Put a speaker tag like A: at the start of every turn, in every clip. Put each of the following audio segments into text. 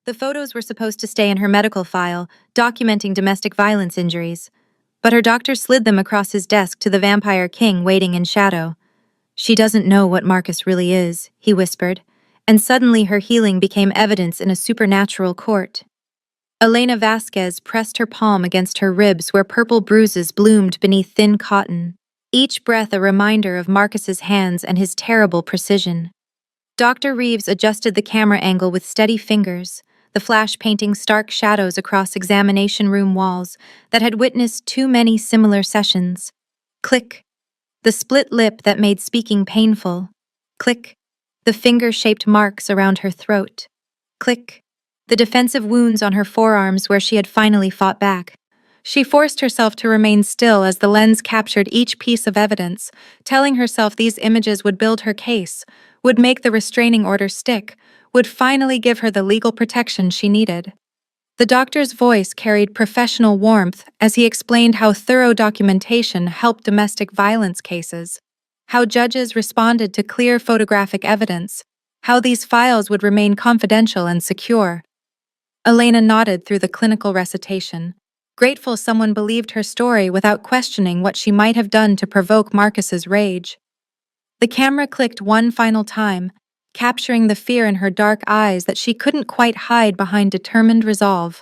A: The photos were supposed to stay in her medical file, documenting domestic violence injuries, but her doctor slid them across his desk to the vampire king waiting in shadow. "She doesn't know what Marcus really is," he whispered, and suddenly her healing became evidence in a supernatural court. Elena Vasquez pressed her palm against her ribs where purple bruises bloomed beneath thin cotton, each breath a reminder of Marcus's hands and his terrible precision. Dr. Reeves adjusted the camera angle with steady fingers, the flash painting stark shadows across examination room walls that had witnessed too many similar sessions. Click. The split lip that made speaking painful. Click. The finger-shaped marks around her throat. Click. The defensive wounds on her forearms where she had finally fought back. She forced herself to remain still as the lens captured each piece of evidence, telling herself these images would build her case, would make the restraining order stick, would finally give her the legal protection she needed. The doctor's voice carried professional warmth as he explained how thorough documentation helped domestic violence cases, how judges responded to clear photographic evidence, how these files would remain confidential and secure. Elena nodded through the clinical recitation, grateful someone believed her story without questioning what she might have done to provoke Marcus's rage. The camera clicked one final time, capturing the fear in her dark eyes that she couldn't quite hide behind determined resolve.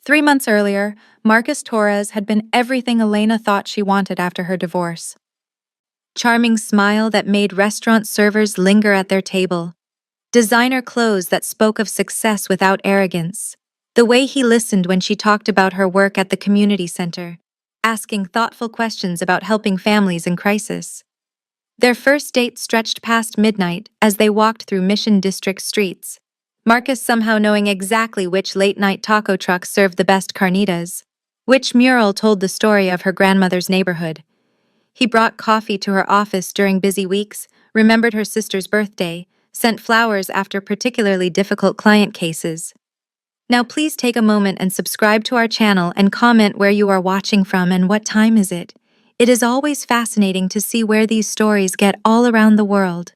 A: 3 months earlier, Marcus Torres had been everything Elena thought she wanted after her divorce. Charming smile that made restaurant servers linger at their table. Designer clothes that spoke of success without arrogance. The way he listened when she talked about her work at the community center, asking thoughtful questions about helping families in crisis. Their first date stretched past midnight as they walked through Mission District streets, Marcus somehow knowing exactly which late-night taco truck served the best carnitas, which mural told the story of her grandmother's neighborhood. He brought coffee to her office during busy weeks, remembered her sister's birthday, sent flowers after particularly difficult client cases. Now please take a moment and subscribe to our channel and comment where you are watching from and what time is it. It is always fascinating to see where these stories get all around the world.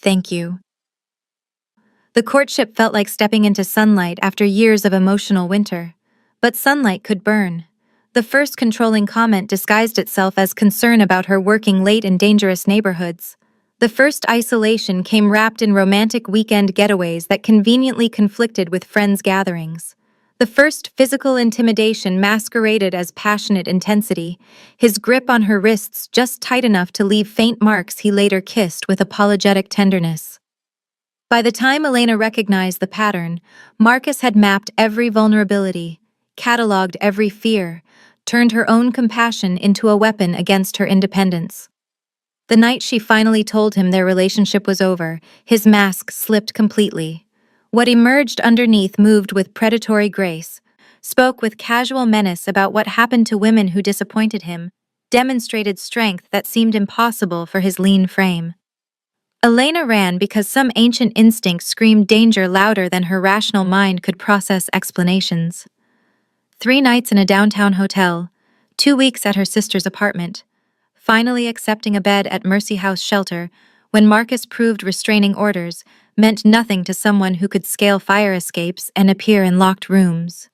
A: Thank you. The courtship felt like stepping into sunlight after years of emotional winter. But sunlight could burn. The first controlling comment disguised itself as concern about her working late in dangerous neighborhoods. The first isolation came wrapped in romantic weekend getaways that conveniently conflicted with friends' gatherings. The first physical intimidation masqueraded as passionate intensity, his grip on her wrists just tight enough to leave faint marks he later kissed with apologetic tenderness. By the time Elena recognized the pattern, Marcus had mapped every vulnerability, cataloged every fear, turned her own compassion into a weapon against her independence. The night she finally told him their relationship was over, his mask slipped completely. What emerged underneath moved with predatory grace, spoke with casual menace about what happened to women who disappointed him, demonstrated strength that seemed impossible for his lean frame. Elena ran because some ancient instinct screamed danger louder than her rational mind could process explanations. 3 nights in a downtown hotel, 2 weeks at her sister's apartment, finally accepting a bed at Mercy House Shelter when Marcus proved restraining orders meant nothing to someone who could scale fire escapes and appear in locked rooms.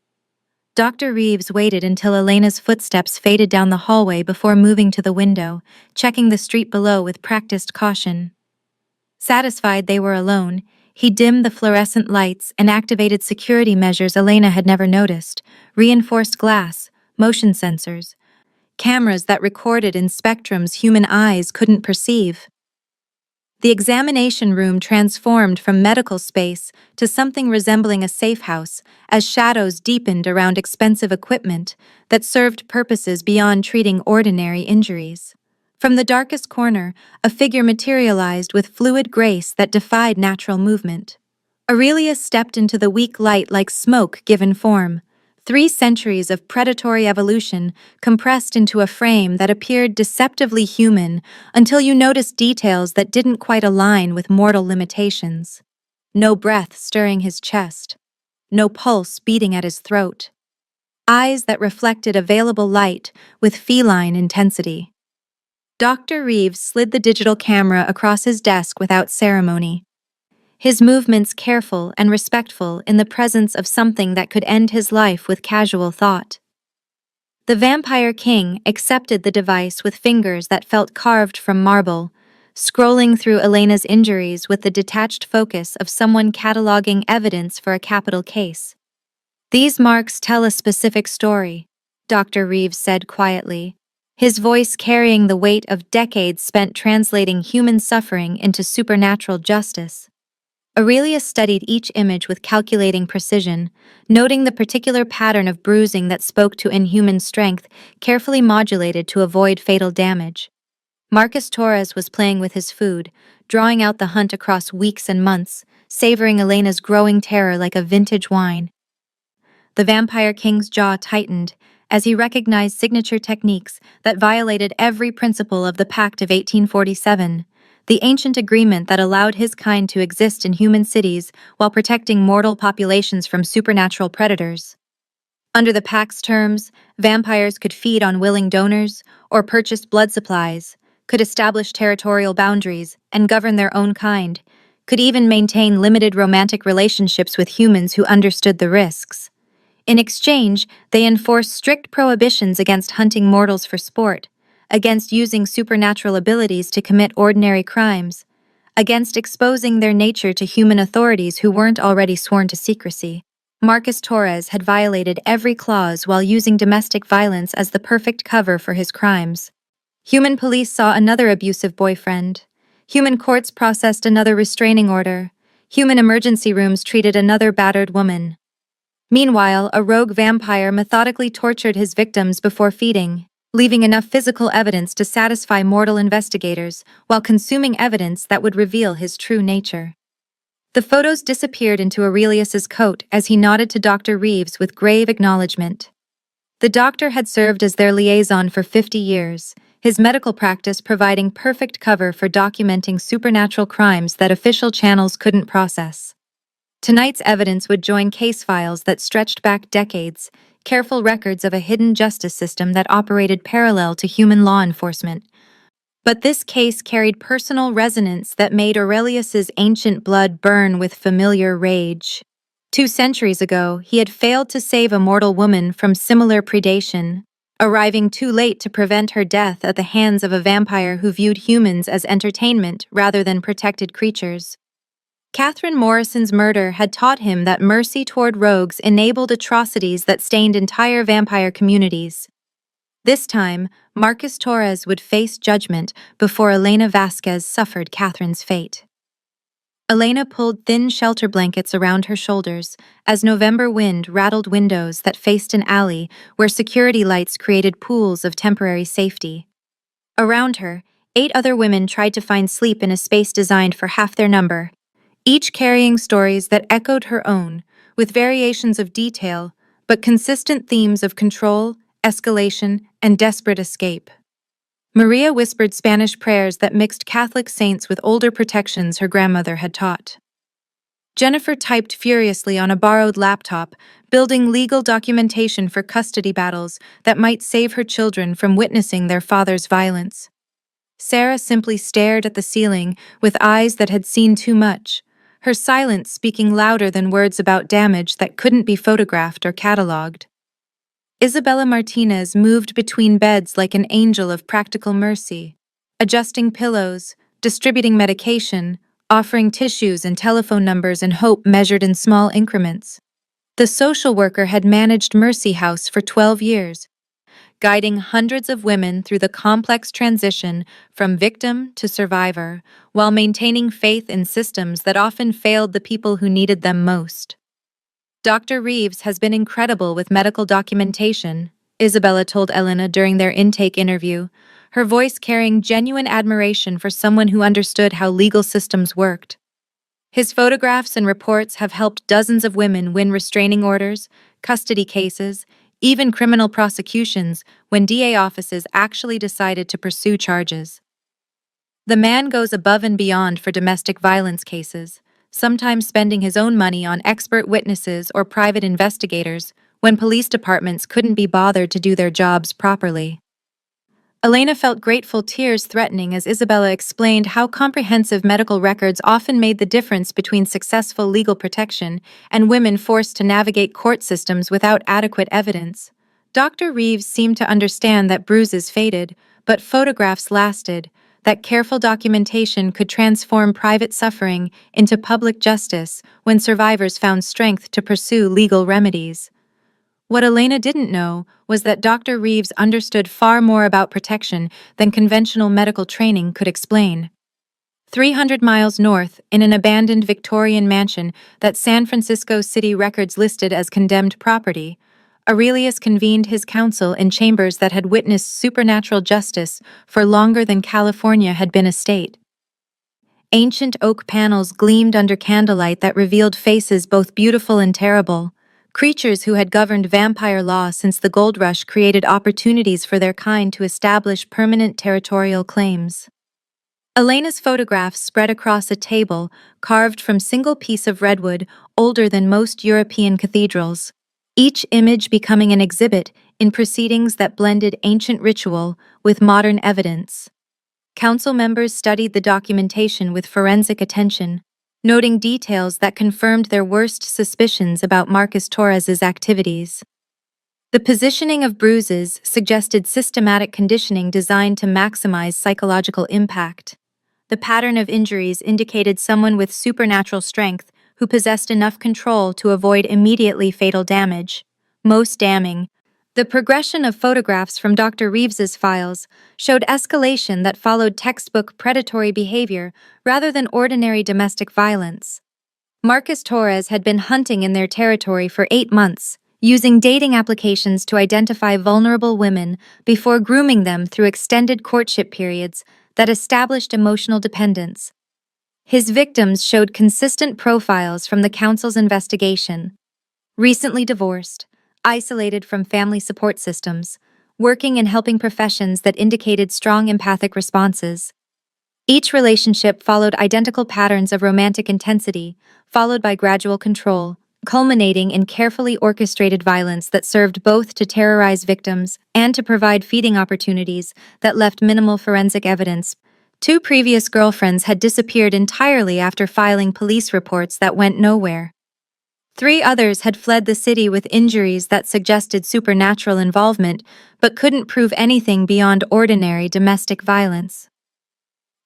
A: Dr. Reeves waited until Elena's footsteps faded down the hallway before moving to the window, checking the street below with practiced caution. Satisfied they were alone, he dimmed the fluorescent lights and activated security measures Elena had never noticed: reinforced glass, motion sensors, cameras that recorded in spectrums human eyes couldn't perceive. The examination room transformed from medical space to something resembling a safe house as shadows deepened around expensive equipment that served purposes beyond treating ordinary injuries. From the darkest corner, a figure materialized with fluid grace that defied natural movement. Aurelius stepped into the weak light like smoke given form. 3 centuries of predatory evolution compressed into a frame that appeared deceptively human until you noticed details that didn't quite align with mortal limitations. No breath stirring his chest. No pulse beating at his throat. Eyes that reflected available light with feline intensity. Dr. Reeves slid the digital camera across his desk without ceremony. his movements careful and respectful in the presence of something that could end his life with casual thought. The Vampire King accepted the device with fingers that felt carved from marble, scrolling through Elena's injuries with the detached focus of someone cataloging evidence for a capital case. "These marks tell a specific story," Dr. Reeves said quietly, his voice carrying the weight of decades spent translating human suffering into supernatural justice. Aurelius studied each image with calculating precision, noting the particular pattern of bruising that spoke to inhuman strength, carefully modulated to avoid fatal damage. Marcus Torres was playing with his food, drawing out the hunt across weeks and months, savoring Elena's growing terror like a vintage wine. The Vampire King's jaw tightened as he recognized signature techniques that violated every principle of the Pact of 1847, the ancient agreement that allowed his kind to exist in human cities while protecting mortal populations from supernatural predators. Under the Pact's terms, vampires could feed on willing donors or purchase blood supplies, could establish territorial boundaries and govern their own kind, could even maintain limited romantic relationships with humans who understood the risks. In exchange, they enforced strict prohibitions against hunting mortals for sport, against using supernatural abilities to commit ordinary crimes, against exposing their nature to human authorities who weren't already sworn to secrecy. Marcus Torres had violated every clause while using domestic violence as the perfect cover for his crimes. Human police saw another abusive boyfriend. Human courts processed another restraining order. Human emergency rooms treated another battered woman. Meanwhile, a rogue vampire methodically tortured his victims before feeding, leaving enough physical evidence to satisfy mortal investigators while consuming evidence that would reveal his true nature. The photos disappeared into Aurelius's coat as he nodded to Dr. Reeves with grave acknowledgement. The doctor had served as their liaison for 50 years, his medical practice providing perfect cover for documenting supernatural crimes that official channels couldn't process. Tonight's evidence would join case files that stretched back decades, careful records of a hidden justice system that operated parallel to human law enforcement. But this case carried personal resonance that made Aurelius's ancient blood burn with familiar rage. 2 centuries ago, he had failed to save a mortal woman from similar predation, arriving too late to prevent her death at the hands of a vampire who viewed humans as entertainment rather than protected creatures. Catherine Morrison's murder had taught him that mercy toward rogues enabled atrocities that stained entire vampire communities. This time, Marcus Torres would face judgment before Elena Vasquez suffered Catherine's fate. Elena pulled thin shelter blankets around her shoulders as November wind rattled windows that faced an alley where security lights created pools of temporary safety. Around her, 8 other women tried to find sleep in a space designed for half their number, each carrying stories that echoed her own, with variations of detail, but consistent themes of control, escalation, and desperate escape. Maria whispered Spanish prayers that mixed Catholic saints with older protections her grandmother had taught. Jennifer typed furiously on a borrowed laptop, building legal documentation for custody battles that might save her children from witnessing their father's violence. Sarah simply stared at the ceiling with eyes that had seen too much, her silence speaking louder than words about damage that couldn't be photographed or cataloged. Isabella Martinez moved between beds like an angel of practical mercy, adjusting pillows, distributing medication, offering tissues and telephone numbers and hope measured in small increments. The social worker had managed Mercy House for 12 years, guiding hundreds of women through the complex transition from victim to survivor, while maintaining faith in systems that often failed the people who needed them most. Dr. Reeves has been incredible with medical documentation, Isabella told Elena during their intake interview, her voice carrying genuine admiration for someone who understood how legal systems worked. His photographs and reports have helped dozens of women win restraining orders, custody cases, even criminal prosecutions when DA offices actually decided to pursue charges. The man goes above and beyond for domestic violence cases, sometimes spending his own money on expert witnesses or private investigators when police departments couldn't be bothered to do their jobs properly. Elena felt grateful tears threatening as Isabella explained how comprehensive medical records often made the difference between successful legal protection and women forced to navigate court systems without adequate evidence. Dr. Reeves seemed to understand that bruises faded, but photographs lasted, that careful documentation could transform private suffering into public justice when survivors found strength to pursue legal remedies. What Elena didn't know was that Dr. Reeves understood far more about protection than conventional medical training could explain. 300 miles north, in an abandoned Victorian mansion that San Francisco City records listed as condemned property, Aurelius convened his council in chambers that had witnessed supernatural justice for longer than California had been a state. Ancient oak panels gleamed under candlelight that revealed faces both beautiful and terrible. Creatures who had governed vampire law since the gold rush created opportunities for their kind to establish permanent territorial claims. Elena's photographs spread across a table carved from single piece of redwood older than most European cathedrals, each image becoming an exhibit in proceedings that blended ancient ritual with modern evidence. Council members studied the documentation with forensic attention, noting details that confirmed their worst suspicions about Marcus Torres's activities. The positioning of bruises suggested systematic conditioning designed to maximize psychological impact. The pattern of injuries indicated someone with supernatural strength who possessed enough control to avoid immediately fatal damage. Most damning, the progression of photographs from Dr. Reeves's files showed escalation that followed textbook predatory behavior rather than ordinary domestic violence. Marcus Torres had been hunting in their territory for 8 months, using dating applications to identify vulnerable women before grooming them through extended courtship periods that established emotional dependence. His victims showed consistent profiles from the council's investigation. Recently divorced, isolated from family support systems, working in helping professions that indicated strong empathic responses. Each relationship followed identical patterns of romantic intensity, followed by gradual control, culminating in carefully orchestrated violence that served both to terrorize victims and to provide feeding opportunities that left minimal forensic evidence. 2 previous girlfriends had disappeared entirely after filing police reports that went nowhere. 3 others had fled the city with injuries that suggested supernatural involvement, but couldn't prove anything beyond ordinary domestic violence.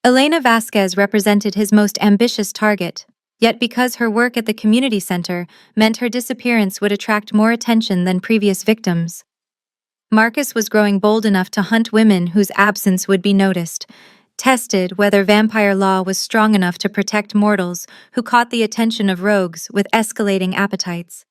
A: Elena Vasquez represented his most ambitious target, yet because her work at the community center meant her disappearance would attract more attention than previous victims. Marcus was growing bold enough to hunt women whose absence would be noticed, tested whether vampire law was strong enough to protect mortals who caught the attention of rogues with escalating appetites.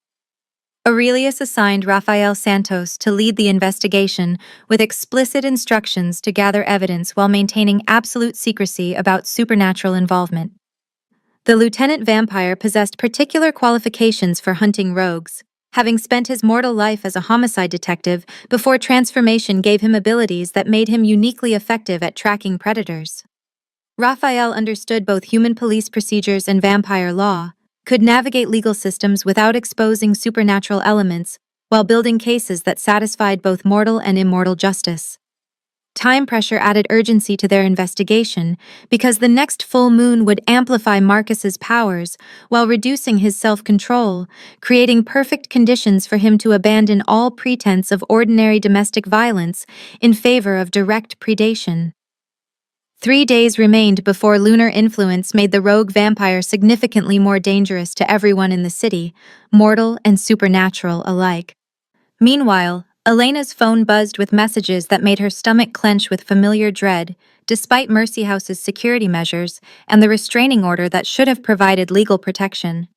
A: Aurelius assigned Rafael Santos to lead the investigation with explicit instructions to gather evidence while maintaining absolute secrecy about supernatural involvement. The lieutenant vampire possessed particular qualifications for hunting rogues, having spent his mortal life as a homicide detective before transformation gave him abilities that made him uniquely effective at tracking predators. Raphael understood both human police procedures and vampire law, could navigate legal systems without exposing supernatural elements, while building cases that satisfied both mortal and immortal justice. Time pressure added urgency to their investigation because the next full moon would amplify Marcus's powers while reducing his self-control, creating perfect conditions for him to abandon all pretense of ordinary domestic violence in favor of direct predation. 3 days remained before lunar influence made the rogue vampire significantly more dangerous to everyone in the city, mortal and supernatural alike. Meanwhile, Elena's phone buzzed with messages that made her stomach clench with familiar dread, despite Mercy House's security measures and the restraining order that should have provided legal protection.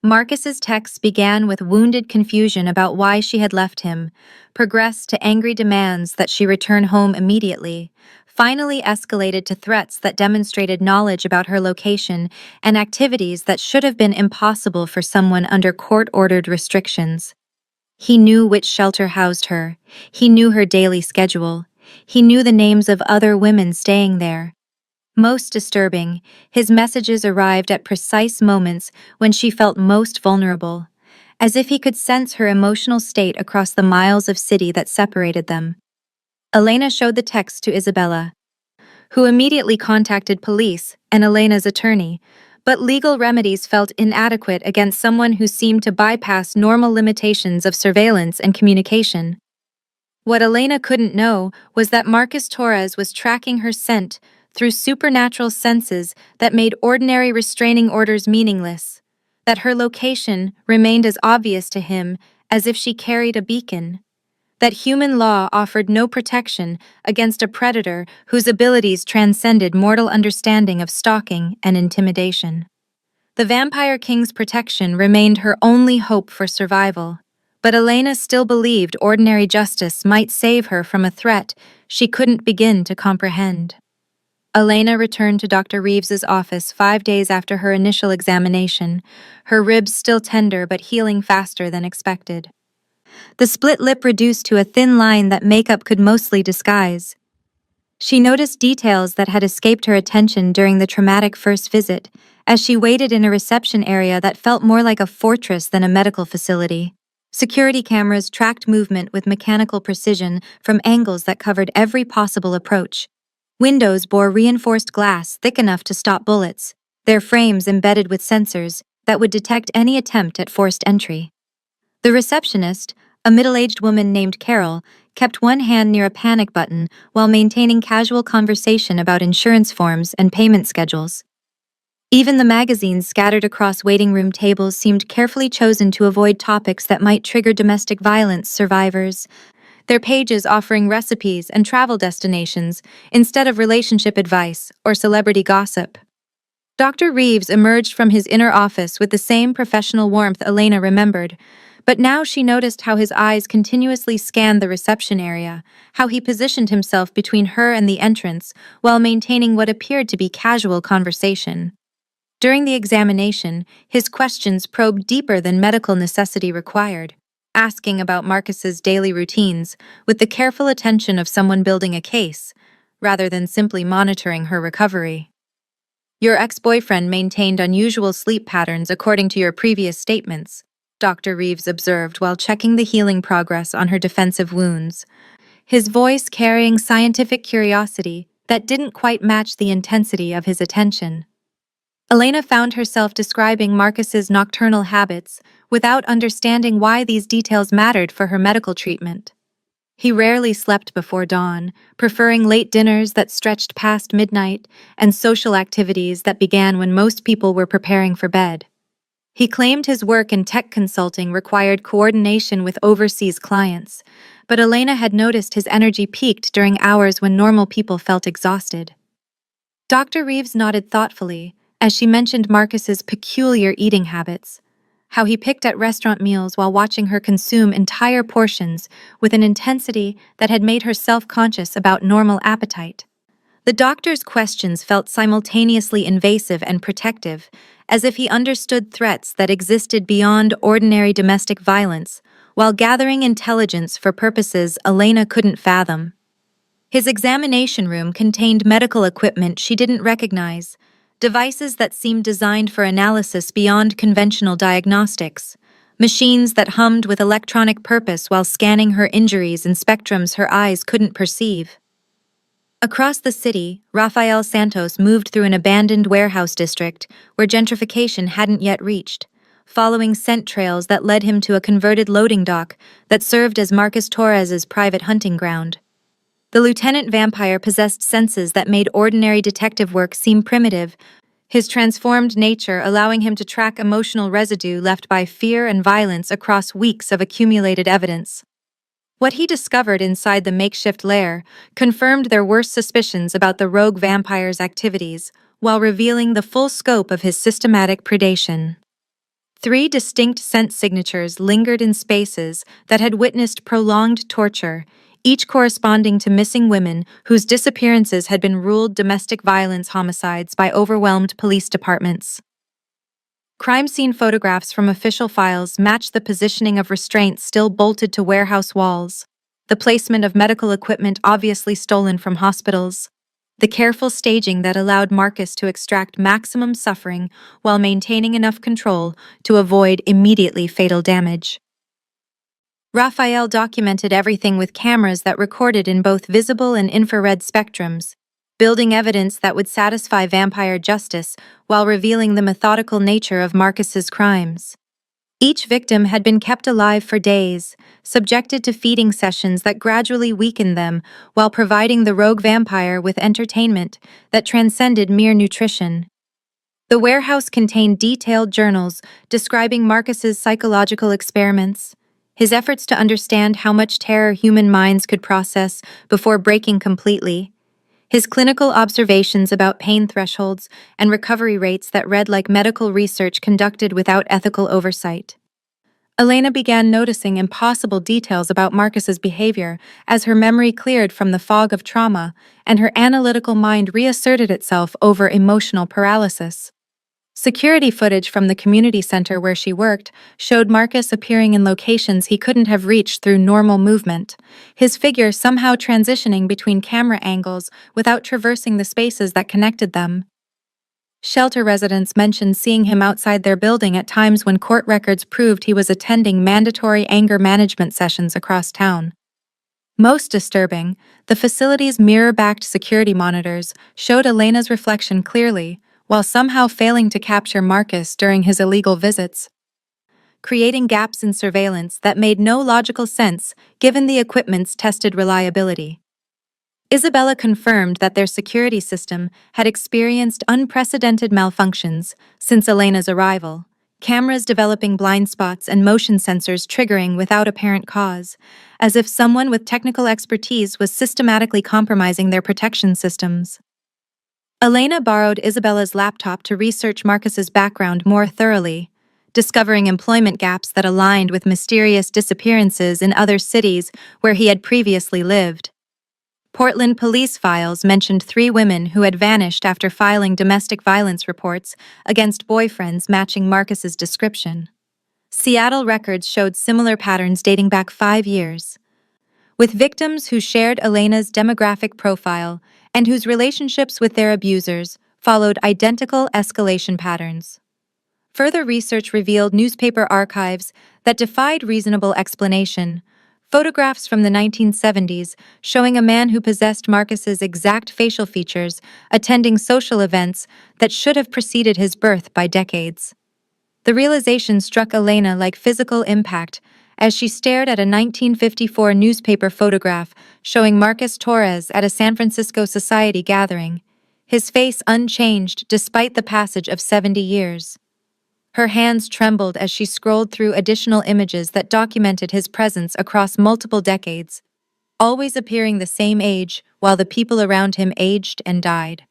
A: Marcus's texts began with wounded confusion about why she had left him, progressed to angry demands that she return home immediately, finally escalated to threats that demonstrated knowledge about her location and activities that should have been impossible for someone under court-ordered restrictions. He knew which shelter housed her. He knew her daily schedule. He knew the names of other women staying there. Most disturbing, his messages arrived at precise moments when she felt most vulnerable, as if he could sense her emotional state across the miles of city that separated them. Elena showed the text to Isabella, who immediately contacted police and Elena's attorney, but legal remedies felt inadequate against someone who seemed to bypass normal limitations of surveillance and communication. What Elena couldn't know was that Marcus Torres was tracking her scent through supernatural senses that made ordinary restraining orders meaningless, that her location remained as obvious to him as if she carried a beacon, that human law offered no protection against a predator whose abilities transcended mortal understanding of stalking and intimidation. The Vampire King's protection remained her only hope for survival, but Elena still believed ordinary justice might save her from a threat she couldn't begin to comprehend. Elena returned to Dr. Reeves's office 5 days after her initial examination, her ribs still tender but healing faster than expected. The split lip reduced to a thin line that makeup could mostly disguise. She noticed details that had escaped her attention during the traumatic first visit, as she waited in a reception area that felt more like a fortress than a medical facility. Security cameras tracked movement with mechanical precision from angles that covered every possible approach. Windows bore reinforced glass thick enough to stop bullets, their frames embedded with sensors that would detect any attempt at forced entry. The receptionist, a middle-aged woman named Carol, kept one hand near a panic button while maintaining casual conversation about insurance forms and payment schedules. Even the magazines scattered across waiting room tables seemed carefully chosen to avoid topics that might trigger domestic violence survivors, their pages offering recipes and travel destinations instead of relationship advice or celebrity gossip. Dr. Reeves emerged from his inner office with the same professional warmth Elena remembered, but now she noticed how his eyes continuously scanned the reception area, how he positioned himself between her and the entrance while maintaining what appeared to be casual conversation. During the examination, his questions probed deeper than medical necessity required, asking about Marcus's daily routines with the careful attention of someone building a case, rather than simply monitoring her recovery. Your ex-boyfriend maintained unusual sleep patterns according to your previous statements, Dr. Reeves observed while checking the healing progress on her defensive wounds, his voice carrying scientific curiosity that didn't quite match the intensity of his attention. Elena found herself describing Marcus's nocturnal habits without understanding why these details mattered for her medical treatment. He rarely slept before dawn, preferring late dinners that stretched past midnight and social activities that began when most people were preparing for bed. He claimed his work in tech consulting required coordination with overseas clients, but Elena had noticed his energy peaked during hours when normal people felt exhausted. Dr. Reeves nodded thoughtfully as she mentioned Marcus's peculiar eating habits, how he picked at restaurant meals while watching her consume entire portions with an intensity that had made her self-conscious about normal appetite. The doctor's questions felt simultaneously invasive and protective, as if he understood threats that existed beyond ordinary domestic violence, while gathering intelligence for purposes Elena couldn't fathom. His examination room contained medical equipment she didn't recognize, devices that seemed designed for analysis beyond conventional diagnostics, machines that hummed with electronic purpose while scanning her injuries in spectrums her eyes couldn't perceive. Across the city, Rafael Santos moved through an abandoned warehouse district where gentrification hadn't yet reached, following scent trails that led him to a converted loading dock that served as Marcus Torres's private hunting ground. The lieutenant vampire possessed senses that made ordinary detective work seem primitive, his transformed nature allowing him to track emotional residue left by fear and violence across weeks of accumulated evidence. What he discovered inside the makeshift lair confirmed their worst suspicions about the rogue vampire's activities, while revealing the full scope of his systematic predation. 3 distinct scent signatures lingered in spaces that had witnessed prolonged torture, each corresponding to missing women whose disappearances had been ruled domestic violence homicides by overwhelmed police departments. Crime scene photographs from official files matched the positioning of restraints still bolted to warehouse walls, the placement of medical equipment obviously stolen from hospitals, the careful staging that allowed Marcus to extract maximum suffering while maintaining enough control to avoid immediately fatal damage. Raphael documented everything with cameras that recorded in both visible and infrared spectrums, building evidence that would satisfy vampire justice while revealing the methodical nature of Marcus's crimes. Each victim had been kept alive for days, subjected to feeding sessions that gradually weakened them while providing the rogue vampire with entertainment that transcended mere nutrition. The warehouse contained detailed journals describing Marcus's psychological experiments, his efforts to understand how much terror human minds could process before breaking completely, his clinical observations about pain thresholds and recovery rates that read like medical research conducted without ethical oversight. Elena began noticing impossible details about Marcus's behavior as her memory cleared from the fog of trauma and her analytical mind reasserted itself over emotional paralysis. Security footage from the community center where she worked showed Marcus appearing in locations he couldn't have reached through normal movement, his figure somehow transitioning between camera angles without traversing the spaces that connected them. Shelter residents mentioned seeing him outside their building at times when court records proved he was attending mandatory anger management sessions across town. Most disturbing, the facility's mirror-backed security monitors showed Elena's reflection clearly, while somehow failing to capture Marcus during his illegal visits, creating gaps in surveillance that made no logical sense given the equipment's tested reliability. Isabella confirmed that their security system had experienced unprecedented malfunctions since Elena's arrival, cameras developing blind spots and motion sensors triggering without apparent cause, as if someone with technical expertise was systematically compromising their protection systems. Elena borrowed Isabella's laptop to research Marcus's background more thoroughly, discovering employment gaps that aligned with mysterious disappearances in other cities where he had previously lived. Portland police files mentioned 3 women who had vanished after filing domestic violence reports against boyfriends matching Marcus's description. Seattle records showed similar patterns dating back 5 years, with victims who shared Elena's demographic profile and whose relationships with their abusers followed identical escalation patterns. Further research revealed newspaper archives that defied reasonable explanation, photographs from the 1970s showing a man who possessed Marcus's exact facial features attending social events that should have preceded his birth by decades. The realization struck Elena like physical impact as she stared at a 1954 newspaper photograph showing Marcus Torres at a San Francisco society gathering, his face unchanged despite the passage of 70 years. Her hands trembled as she scrolled through additional images that documented his presence across multiple decades, always appearing the same age while the people around him aged and died.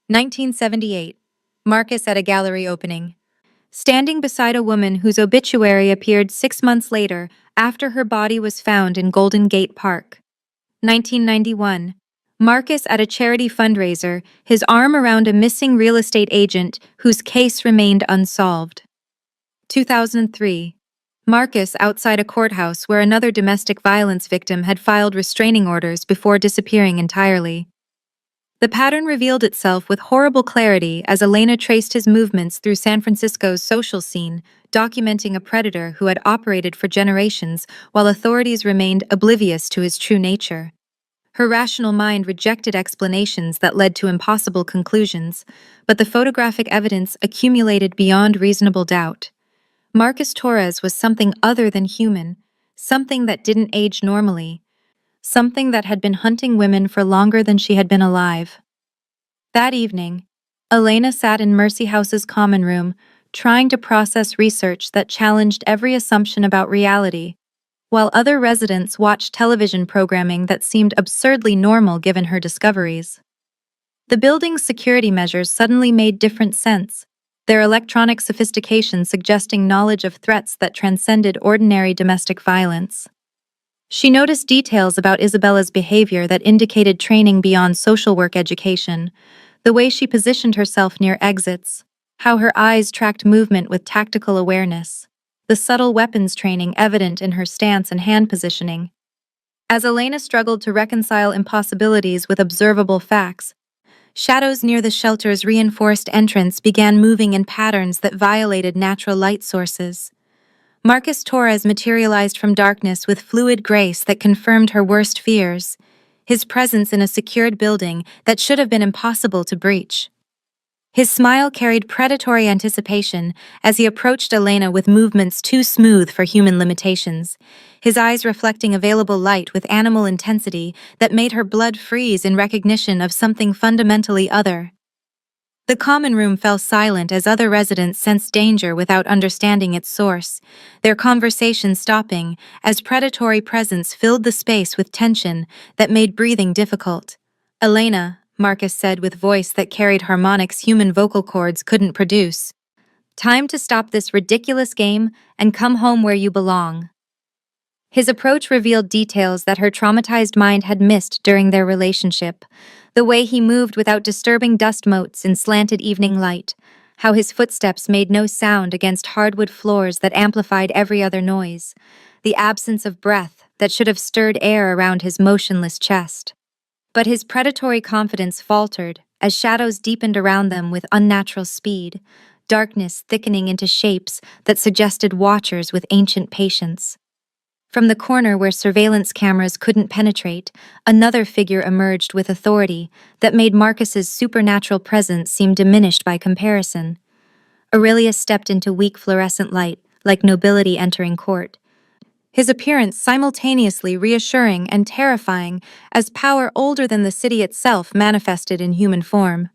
A: 1978. Marcus at a gallery opening. Standing beside a woman whose obituary appeared 6 months later after her body was found in Golden Gate Park. 1991. Marcus at a charity fundraiser, his arm around a missing real estate agent whose case remained unsolved. 2003. Marcus outside a courthouse where another domestic violence victim had filed restraining orders before disappearing entirely. The pattern revealed itself with horrible clarity as Elena traced his movements through San Francisco's social scene, documenting a predator who had operated for generations while authorities remained oblivious to his true nature. Her rational mind rejected explanations that led to impossible conclusions, but the photographic evidence accumulated beyond reasonable doubt. Marcus Torres was something other than human, something that didn't age normally, something that had been hunting women for longer than she had been alive. That evening, Elena sat in Mercy House's common room, trying to process research that challenged every assumption about reality, while other residents watched television programming that seemed absurdly normal given her discoveries. The building's security measures suddenly made different sense, their electronic sophistication suggesting knowledge of threats that transcended ordinary domestic violence. She noticed details about Isabella's behavior that indicated training beyond social work education, the way she positioned herself near exits, how her eyes tracked movement with tactical awareness, the subtle weapons training evident in her stance and hand positioning. As Elena struggled to reconcile impossibilities with observable facts, shadows near the shelter's reinforced entrance began moving in patterns that violated natural light sources. Marcus Torres materialized from darkness with fluid grace that confirmed her worst fears, his presence in a secured building that should have been impossible to breach. His smile carried predatory anticipation as he approached Elena with movements too smooth for human limitations, his eyes reflecting available light with animal intensity that made her blood freeze in recognition of something fundamentally other. The common room fell silent as other residents sensed danger without understanding its source, their conversation stopping as predatory presence filled the space with tension that made breathing difficult. "Elena," Marcus said with voice that carried harmonics human vocal cords couldn't produce. "Time to stop this ridiculous game and come home where you belong." His approach revealed details that her traumatized mind had missed during their relationship. The way he moved without disturbing dust motes in slanted evening light, how his footsteps made no sound against hardwood floors that amplified every other noise, the absence of breath that should have stirred air around his motionless chest. But his predatory confidence faltered as shadows deepened around them with unnatural speed, darkness thickening into shapes that suggested watchers with ancient patience. From the corner where surveillance cameras couldn't penetrate, another figure emerged with authority that made Marcus's supernatural presence seem diminished by comparison. Aurelius stepped into weak fluorescent light, like nobility entering court. His appearance simultaneously reassuring and terrifying as power older than the city itself manifested in human form.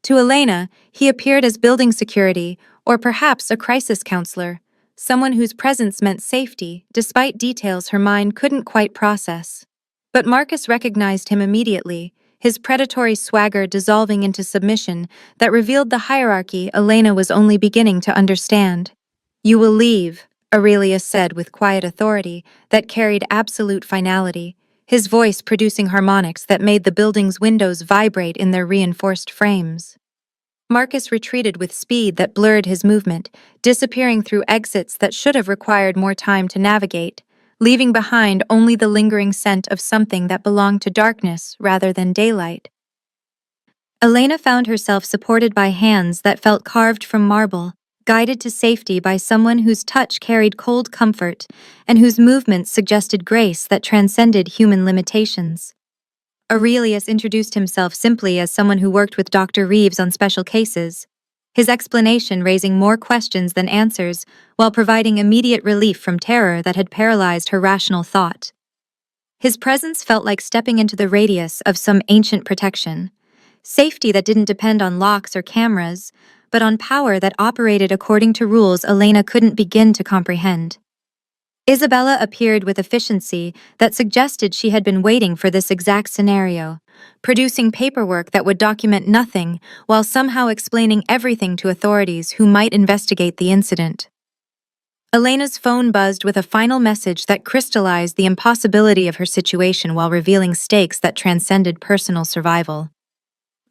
A: To Elena, he appeared as building security, or perhaps a crisis counselor, someone whose presence meant safety, despite details her mind couldn't quite process. But Marcus recognized him immediately, his predatory swagger dissolving into submission that revealed the hierarchy Elena was only beginning to understand. "You will leave," Aurelius said with quiet authority that carried absolute finality, his voice producing harmonics that made the building's windows vibrate in their reinforced frames. Marcus retreated with speed that blurred his movement, disappearing through exits that should have required more time to navigate, leaving behind only the lingering scent of something that belonged to darkness rather than daylight. Elena found herself supported by hands that felt carved from marble, guided to safety by someone whose touch carried cold comfort and whose movements suggested grace that transcended human limitations. Aurelius introduced himself simply as someone who worked with Dr. Reeves on special cases, his explanation raising more questions than answers while providing immediate relief from terror that had paralyzed her rational thought. His presence felt like stepping into the radius of some ancient protection, safety that didn't depend on locks or cameras, but on power that operated according to rules Elena couldn't begin to comprehend. Isabella appeared with efficiency that suggested she had been waiting for this exact scenario, producing paperwork that would document nothing while somehow explaining everything to authorities who might investigate the incident. Elena's phone buzzed with a final message that crystallized the impossibility of her situation while revealing stakes that transcended personal survival.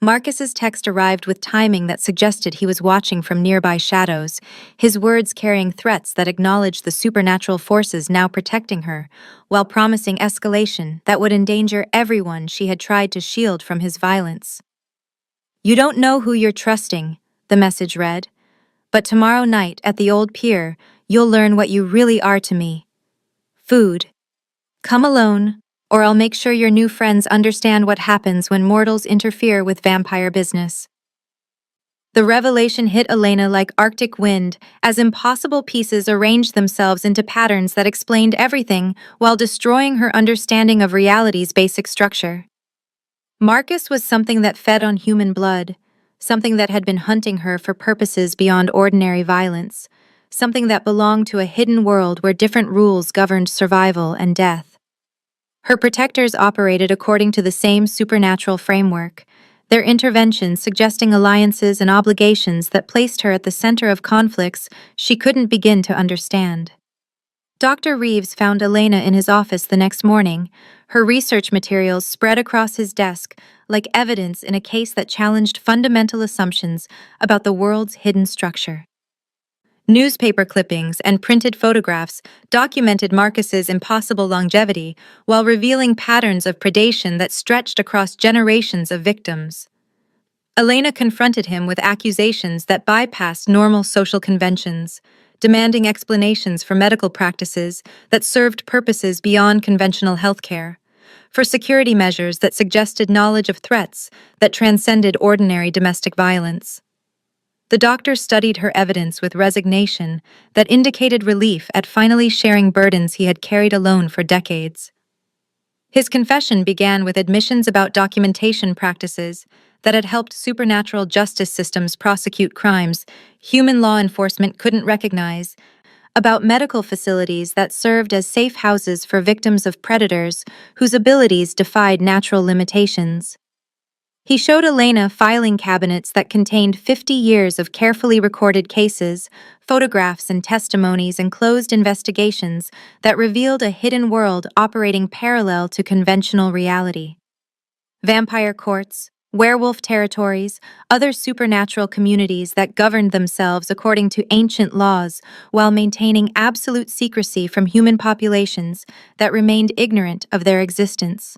A: Marcus's text arrived with timing that suggested he was watching from nearby shadows, his words carrying threats that acknowledged the supernatural forces now protecting her, while promising escalation that would endanger everyone she had tried to shield from his violence. "You don't know who you're trusting," the message read, "but tomorrow night at the old pier, you'll learn what you really are to me. Food. Come alone, or I'll make sure your new friends understand what happens when mortals interfere with vampire business." The revelation hit Elena like Arctic wind as impossible pieces arranged themselves into patterns that explained everything while destroying her understanding of reality's basic structure. Marcus was something that fed on human blood, something that had been hunting her for purposes beyond ordinary violence, something that belonged to a hidden world where different rules governed survival and death. Her protectors operated according to the same supernatural framework, their interventions suggesting alliances and obligations that placed her at the center of conflicts she couldn't begin to understand. Dr. Reeves found Elena in his office the next morning, her research materials spread across his desk like evidence in a case that challenged fundamental assumptions about the world's hidden structure. Newspaper clippings and printed photographs documented Marcus's impossible longevity while revealing patterns of predation that stretched across generations of victims. Elena confronted him with accusations that bypassed normal social conventions, demanding explanations for medical practices that served purposes beyond conventional healthcare, for security measures that suggested knowledge of threats that transcended ordinary domestic violence. The doctor studied her evidence with resignation that indicated relief at finally sharing burdens he had carried alone for decades. His confession began with admissions about documentation practices that had helped supernatural justice systems prosecute crimes human law enforcement couldn't recognize, about medical facilities that served as safe houses for victims of predators whose abilities defied natural limitations. He showed Elena filing cabinets that contained 50 years of carefully recorded cases, photographs and testimonies and closed investigations that revealed a hidden world operating parallel to conventional reality. Vampire courts, werewolf territories, other supernatural communities that governed themselves according to ancient laws while maintaining absolute secrecy from human populations that remained ignorant of their existence.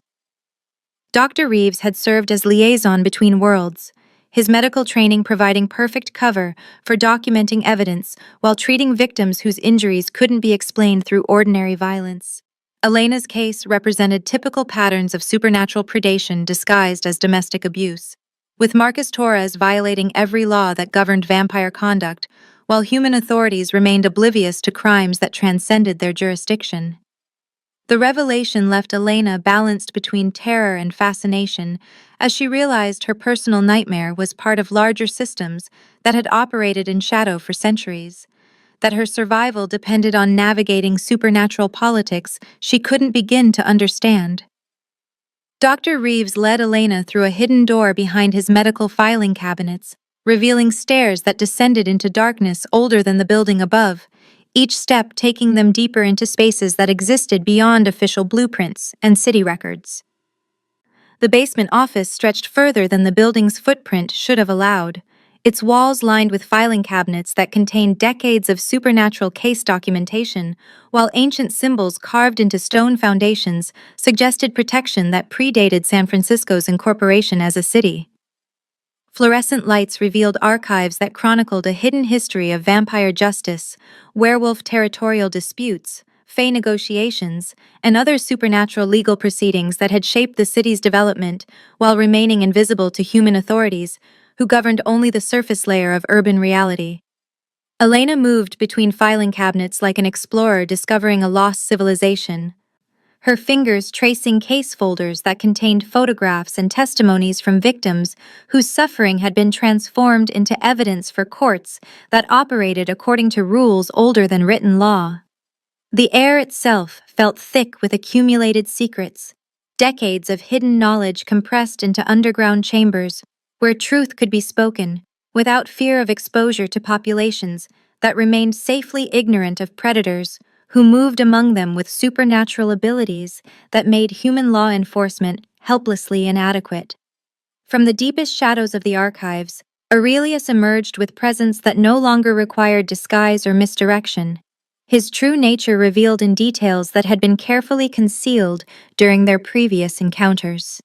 A: Dr. Reeves had served as liaison between worlds, his medical training providing perfect cover for documenting evidence while treating victims whose injuries couldn't be explained through ordinary violence. Elena's case represented typical patterns of supernatural predation disguised as domestic abuse, with Marcus Torres violating every law that governed vampire conduct, while human authorities remained oblivious to crimes that transcended their jurisdiction. The revelation left Elena balanced between terror and fascination as she realized her personal nightmare was part of larger systems that had operated in shadow for centuries, that her survival depended on navigating supernatural politics she couldn't begin to understand. Dr. Reeves led Elena through a hidden door behind his medical filing cabinets, revealing stairs that descended into darkness older than the building above, each step taking them deeper into spaces that existed beyond official blueprints and city records. The basement office stretched further than the building's footprint should have allowed, its walls lined with filing cabinets that contained decades of supernatural case documentation, while ancient symbols carved into stone foundations suggested protection that predated San Francisco's incorporation as a city. Fluorescent lights revealed archives that chronicled a hidden history of vampire justice, werewolf territorial disputes, fey negotiations, and other supernatural legal proceedings that had shaped the city's development while remaining invisible to human authorities, who governed only the surface layer of urban reality. Elena moved between filing cabinets like an explorer discovering a lost civilization, her fingers tracing case folders that contained photographs and testimonies from victims whose suffering had been transformed into evidence for courts that operated according to rules older than written law. The air itself felt thick with accumulated secrets, decades of hidden knowledge compressed into underground chambers where truth could be spoken without fear of exposure to populations that remained safely ignorant of predators who moved among them with supernatural abilities that made human law enforcement helplessly inadequate. From the deepest shadows of the archives, Aurelius emerged with presence that no longer required disguise or misdirection, his true nature revealed in details that had been carefully concealed during their previous encounters.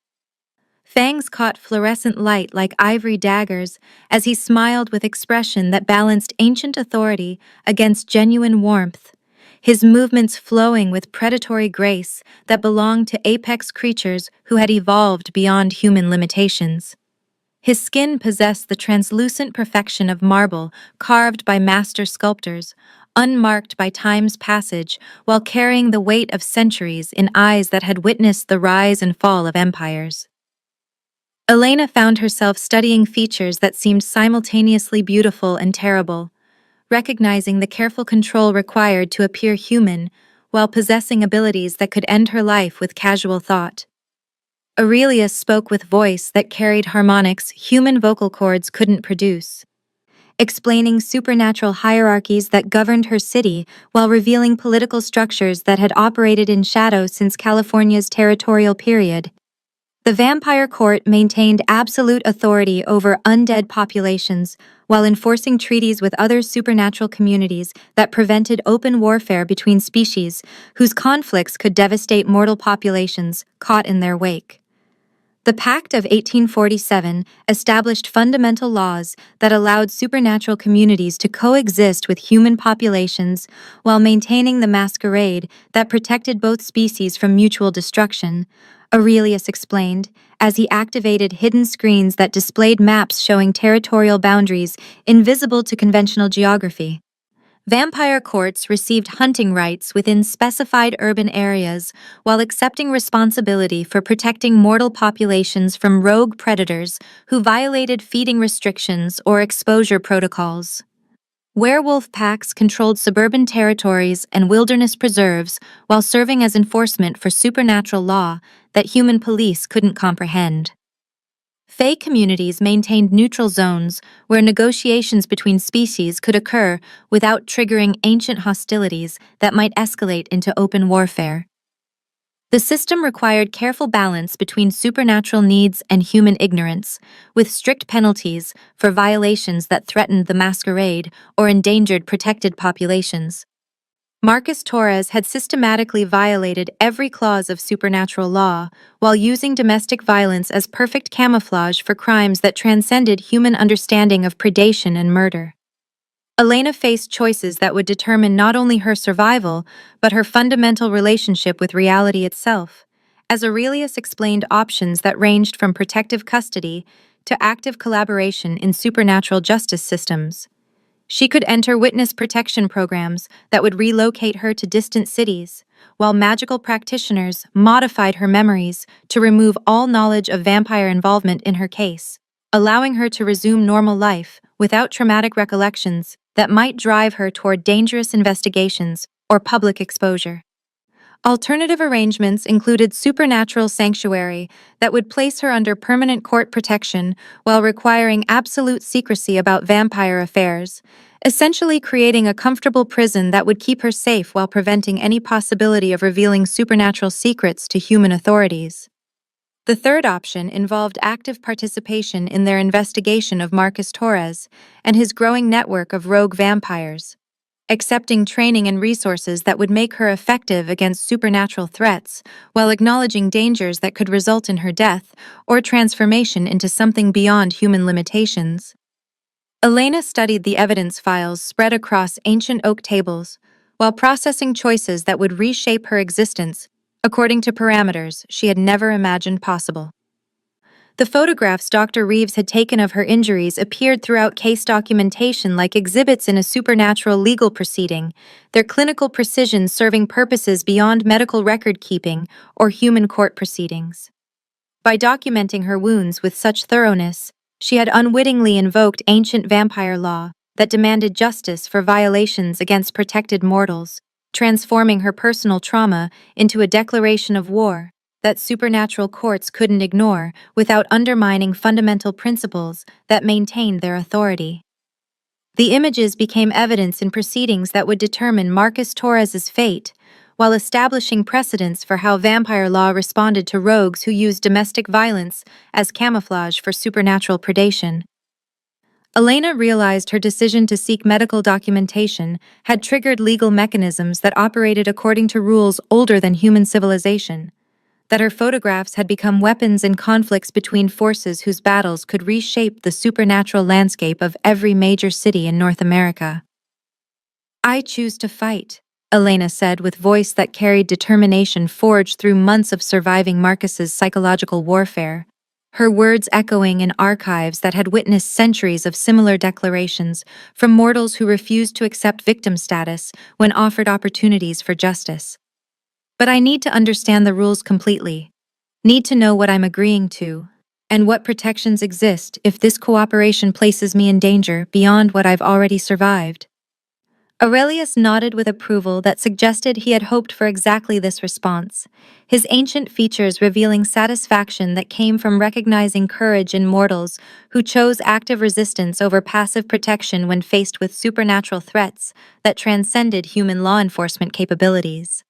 A: Fangs caught fluorescent light like ivory daggers as he smiled with expression that balanced ancient authority against genuine warmth, his movements flowing with predatory grace that belonged to apex creatures who had evolved beyond human limitations. His skin possessed the translucent perfection of marble carved by master sculptors, unmarked by time's passage while carrying the weight of centuries in eyes that had witnessed the rise and fall of empires. Elena found herself studying features that seemed simultaneously beautiful and terrible, recognizing the careful control required to appear human while possessing abilities that could end her life with casual thought. Aurelius spoke with voice that carried harmonics human vocal cords couldn't produce, explaining supernatural hierarchies that governed her city while revealing political structures that had operated in shadow since California's territorial period. The vampire court maintained absolute authority over undead populations while enforcing treaties with other supernatural communities that prevented open warfare between species whose conflicts could devastate mortal populations caught in their wake. The Pact of 1847 established fundamental laws that allowed supernatural communities to coexist with human populations while maintaining the masquerade that protected both species from mutual destruction, Aurelius explained, as he activated hidden screens that displayed maps showing territorial boundaries invisible to conventional geography. Vampire courts received hunting rights within specified urban areas while accepting responsibility for protecting mortal populations from rogue predators who violated feeding restrictions or exposure protocols. Werewolf packs controlled suburban territories and wilderness preserves while serving as enforcement for supernatural law that human police couldn't comprehend. Fae communities maintained neutral zones where negotiations between species could occur without triggering ancient hostilities that might escalate into open warfare. The system required careful balance between supernatural needs and human ignorance, with strict penalties for violations that threatened the masquerade or endangered protected populations. Marcus Torres had systematically violated every clause of supernatural law while using domestic violence as perfect camouflage for crimes that transcended human understanding of predation and murder. Elena faced choices that would determine not only her survival, but her fundamental relationship with reality itself, as Aurelius explained options that ranged from protective custody to active collaboration in supernatural justice systems. She could enter witness protection programs that would relocate her to distant cities, while magical practitioners modified her memories to remove all knowledge of vampire involvement in her case, allowing her to resume normal life without traumatic recollections that might drive her toward dangerous investigations or public exposure. Alternative arrangements included supernatural sanctuary that would place her under permanent court protection while requiring absolute secrecy about vampire affairs, essentially creating a comfortable prison that would keep her safe while preventing any possibility of revealing supernatural secrets to human authorities. The third option involved active participation in their investigation of Marcus Torres and his growing network of rogue vampires, accepting training and resources that would make her effective against supernatural threats, while acknowledging dangers that could result in her death or transformation into something beyond human limitations. Elena studied the evidence files spread across ancient oak tables, while processing choices that would reshape her existence according to parameters she had never imagined possible. The photographs Dr. Reeves had taken of her injuries appeared throughout case documentation like exhibits in a supernatural legal proceeding, their clinical precision serving purposes beyond medical record-keeping or human court proceedings. By documenting her wounds with such thoroughness, she had unwittingly invoked ancient vampire law that demanded justice for violations against protected mortals, transforming her personal trauma into a declaration of war that supernatural courts couldn't ignore without undermining fundamental principles that maintained their authority. The images became evidence in proceedings that would determine Marcus Torres's fate, while establishing precedents for how vampire law responded to rogues who used domestic violence as camouflage for supernatural predation. Elena realized her decision to seek medical documentation had triggered legal mechanisms that operated according to rules older than human civilization, that her photographs had become weapons in conflicts between forces whose battles could reshape the supernatural landscape of every major city in North America. "I choose to fight," Elena said with voice that carried determination forged through months of surviving Marcus's psychological warfare, her words echoing in archives that had witnessed centuries of similar declarations from mortals who refused to accept victim status when offered opportunities for justice. "But I need to understand the rules completely, need to know what I'm agreeing to, and what protections exist if this cooperation places me in danger beyond what I've already survived." Aurelius nodded with approval that suggested he had hoped for exactly this response, his ancient features revealing satisfaction that came from recognizing courage in mortals who chose active resistance over passive protection when faced with supernatural threats that transcended human law enforcement capabilities.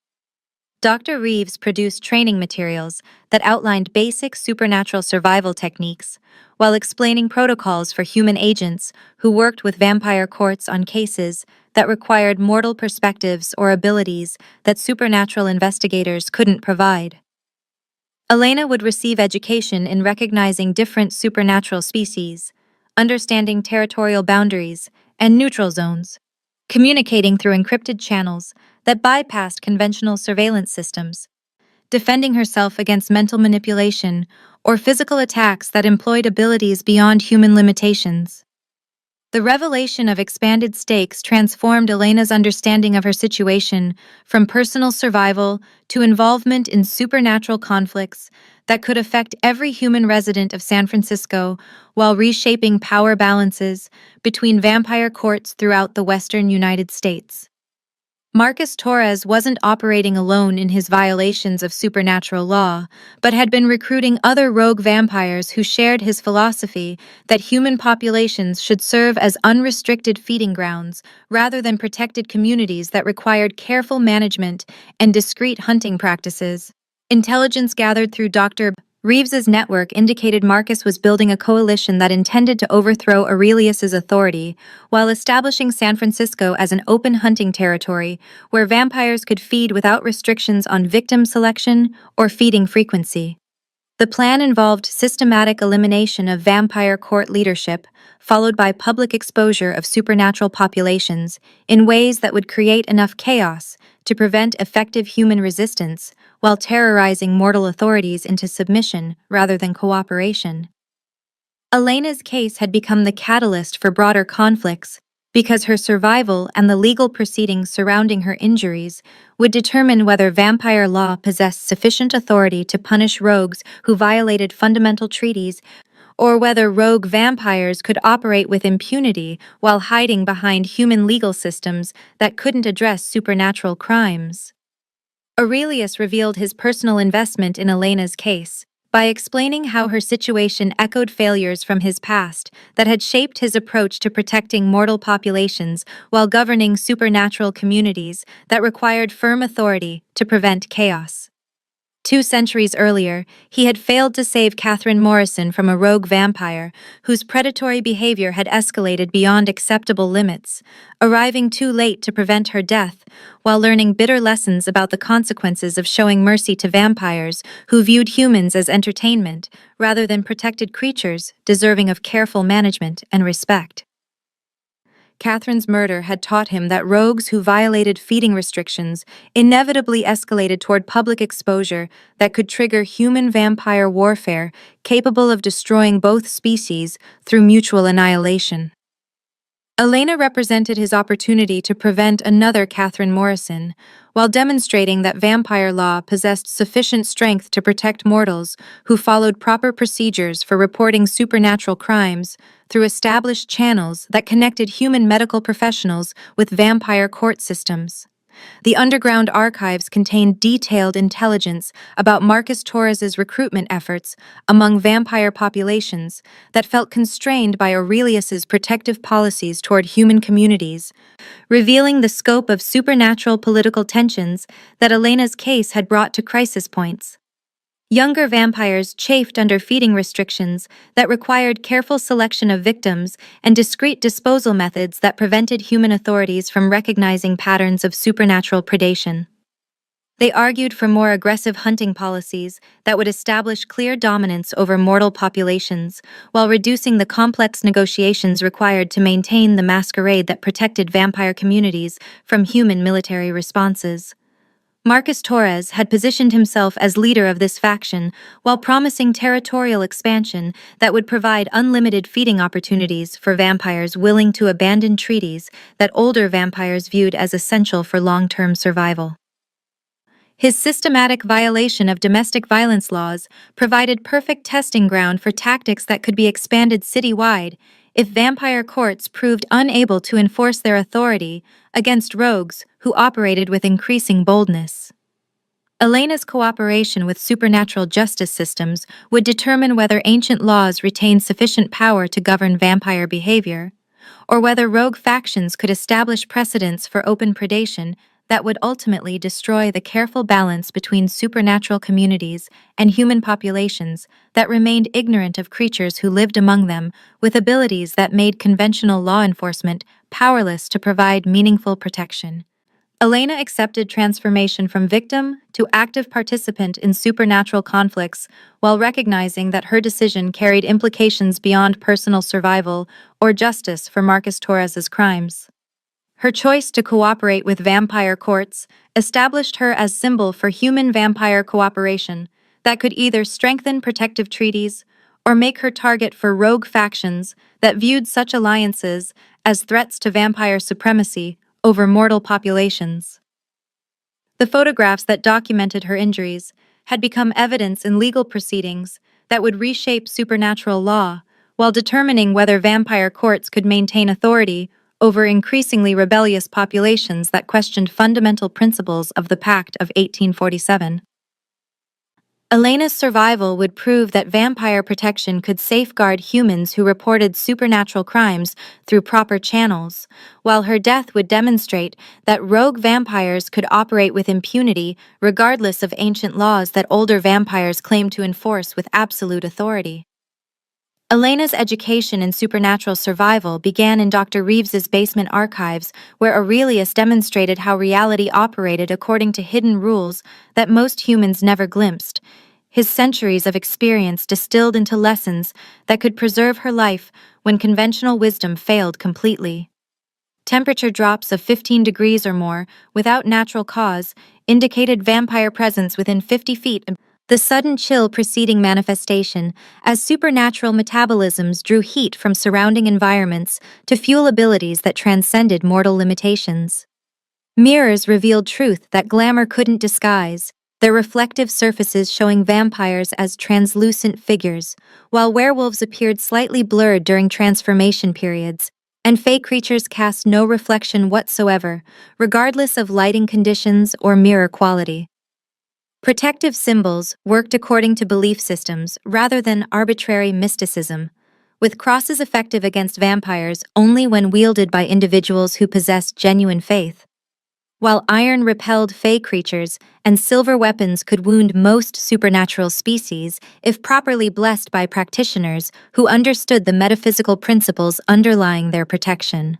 A: Dr. Reeves produced training materials that outlined basic supernatural survival techniques, while explaining protocols for human agents who worked with vampire courts on cases that required mortal perspectives or abilities that supernatural investigators couldn't provide. Elena would receive education in recognizing different supernatural species, understanding territorial boundaries, and neutral zones, communicating through encrypted channels that bypassed conventional surveillance systems, defending herself against mental manipulation or physical attacks that employed abilities beyond human limitations. The revelation of expanded stakes transformed Elena's understanding of her situation from personal survival to involvement in supernatural conflicts that could affect every human resident of San Francisco while reshaping power balances between vampire courts throughout the western United States. Marcus Torres wasn't operating alone in his violations of supernatural law, but had been recruiting other rogue vampires who shared his philosophy that human populations should serve as unrestricted feeding grounds rather than protected communities that required careful management and discreet hunting practices. Intelligence gathered through Dr. Reeves's network indicated Marcus was building a coalition that intended to overthrow Aurelius's authority while establishing San Francisco as an open hunting territory where vampires could feed without restrictions on victim selection or feeding frequency. The plan involved systematic elimination of vampire court leadership, followed by public exposure of supernatural populations in ways that would create enough chaos to prevent effective human resistance while terrorizing mortal authorities into submission rather than cooperation. Elena's case had become the catalyst for broader conflicts because her survival and the legal proceedings surrounding her injuries would determine whether vampire law possessed sufficient authority to punish rogues who violated fundamental treaties or whether rogue vampires could operate with impunity while hiding behind human legal systems that couldn't address supernatural crimes. Aurelius revealed his personal investment in Elena's case by explaining how her situation echoed failures from his past that had shaped his approach to protecting mortal populations while governing supernatural communities that required firm authority to prevent chaos. 2 centuries earlier, he had failed to save Catherine Morrison from a rogue vampire whose predatory behavior had escalated beyond acceptable limits, arriving too late to prevent her death, while learning bitter lessons about the consequences of showing mercy to vampires who viewed humans as entertainment rather than protected creatures deserving of careful management and respect. Catherine's murder had taught him that rogues who violated feeding restrictions inevitably escalated toward public exposure that could trigger human-vampire warfare capable of destroying both species through mutual annihilation. Elena represented his opportunity to prevent another Catherine Morrison, while demonstrating that vampire law possessed sufficient strength to protect mortals who followed proper procedures for reporting supernatural crimes through established channels that connected human medical professionals with vampire court systems. The underground archives contained detailed intelligence about Marcus Torres's recruitment efforts among vampire populations that felt constrained by Aurelius's protective policies toward human communities, revealing the scope of supernatural political tensions that Elena's case had brought to crisis points. Younger vampires chafed under feeding restrictions that required careful selection of victims and discreet disposal methods that prevented human authorities from recognizing patterns of supernatural predation. They argued for more aggressive hunting policies that would establish clear dominance over mortal populations, while reducing the complex negotiations required to maintain the masquerade that protected vampire communities from human military responses. Marcus Torres had positioned himself as leader of this faction while promising territorial expansion that would provide unlimited feeding opportunities for vampires willing to abandon treaties that older vampires viewed as essential for long-term survival. His systematic violation of domestic violence laws provided perfect testing ground for tactics that could be expanded citywide if vampire courts proved unable to enforce their authority against rogues who operated with increasing boldness. Elena's cooperation with supernatural justice systems would determine whether ancient laws retained sufficient power to govern vampire behavior, or whether rogue factions could establish precedents for open predation that would ultimately destroy the careful balance between supernatural communities and human populations that remained ignorant of creatures who lived among them with abilities that made conventional law enforcement powerless to provide meaningful protection. Elena accepted transformation from victim to active participant in supernatural conflicts while recognizing that her decision carried implications beyond personal survival or justice for Marcus Torres's crimes. Her choice to cooperate with vampire courts established her as symbol for human-vampire cooperation that could either strengthen protective treaties or make her target for rogue factions that viewed such alliances as threats to vampire supremacy over mortal populations. The photographs that documented her injuries had become evidence in legal proceedings that would reshape supernatural law while determining whether vampire courts could maintain authority over increasingly rebellious populations that questioned fundamental principles of the Pact of 1847. Elena's survival would prove that vampire protection could safeguard humans who reported supernatural crimes through proper channels, while her death would demonstrate that rogue vampires could operate with impunity regardless of ancient laws that older vampires claimed to enforce with absolute authority. Elena's education in supernatural survival began in Dr. Reeves's basement archives, where Aurelius demonstrated how reality operated according to hidden rules that most humans never glimpsed. His centuries of experience distilled into lessons that could preserve her life when conventional wisdom failed completely. Temperature drops of 15 degrees or more, without natural cause, indicated vampire presence within 50 feet. The sudden chill preceding manifestation, as supernatural metabolisms drew heat from surrounding environments to fuel abilities that transcended mortal limitations. Mirrors revealed truth that glamour couldn't disguise, their reflective surfaces showing vampires as translucent figures, while werewolves appeared slightly blurred during transformation periods, and fey creatures cast no reflection whatsoever, regardless of lighting conditions or mirror quality. Protective symbols worked according to belief systems rather than arbitrary mysticism, with crosses effective against vampires only when wielded by individuals who possessed genuine faith. While iron repelled fey creatures and silver weapons could wound most supernatural species if properly blessed by practitioners who understood the metaphysical principles underlying their protection.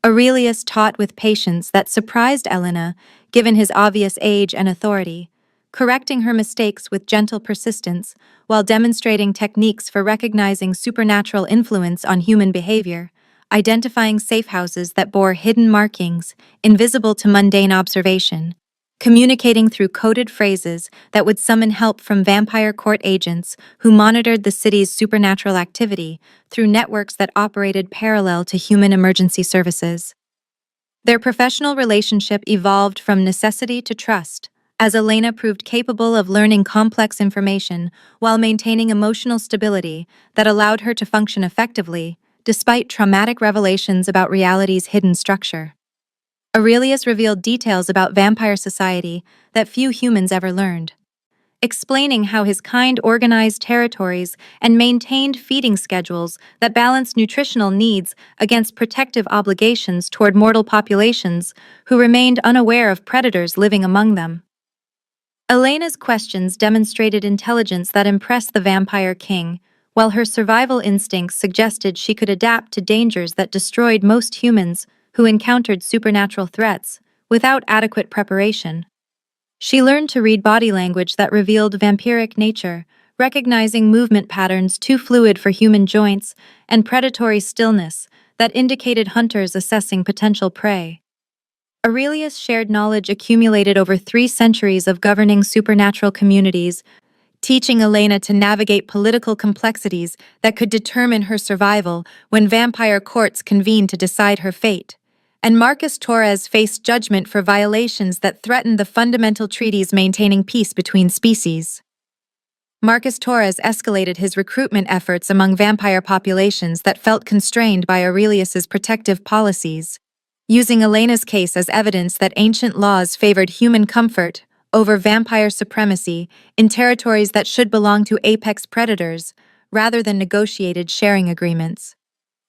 A: Aurelius taught with patience that surprised Elena, given his obvious age and authority, correcting her mistakes with gentle persistence while demonstrating techniques for recognizing supernatural influence on human behavior, identifying safe houses that bore hidden markings, invisible to mundane observation, communicating through coded phrases that would summon help from vampire court agents who monitored the city's supernatural activity through networks that operated parallel to human emergency services. Their professional relationship evolved from necessity to trust, as Elena proved capable of learning complex information while maintaining emotional stability that allowed her to function effectively, despite traumatic revelations about reality's hidden structure. Aurelius revealed details about vampire society that few humans ever learned, explaining how his kind organized territories and maintained feeding schedules that balanced nutritional needs against protective obligations toward mortal populations who remained unaware of predators living among them. Elena's questions demonstrated intelligence that impressed the vampire king, while her survival instincts suggested she could adapt to dangers that destroyed most humans who encountered supernatural threats without adequate preparation. She learned to read body language that revealed vampiric nature, recognizing movement patterns too fluid for human joints and predatory stillness that indicated hunters assessing potential prey. Aurelius shared knowledge accumulated over 3 centuries of governing supernatural communities, teaching Elena to navigate political complexities that could determine her survival when vampire courts convened to decide her fate. And Marcus Torres faced judgment for violations that threatened the fundamental treaties maintaining peace between species. Marcus Torres escalated his recruitment efforts among vampire populations that felt constrained by Aurelius's protective policies, using Elena's case as evidence that ancient laws favored human comfort over vampire supremacy in territories that should belong to apex predators, rather than negotiated sharing agreements.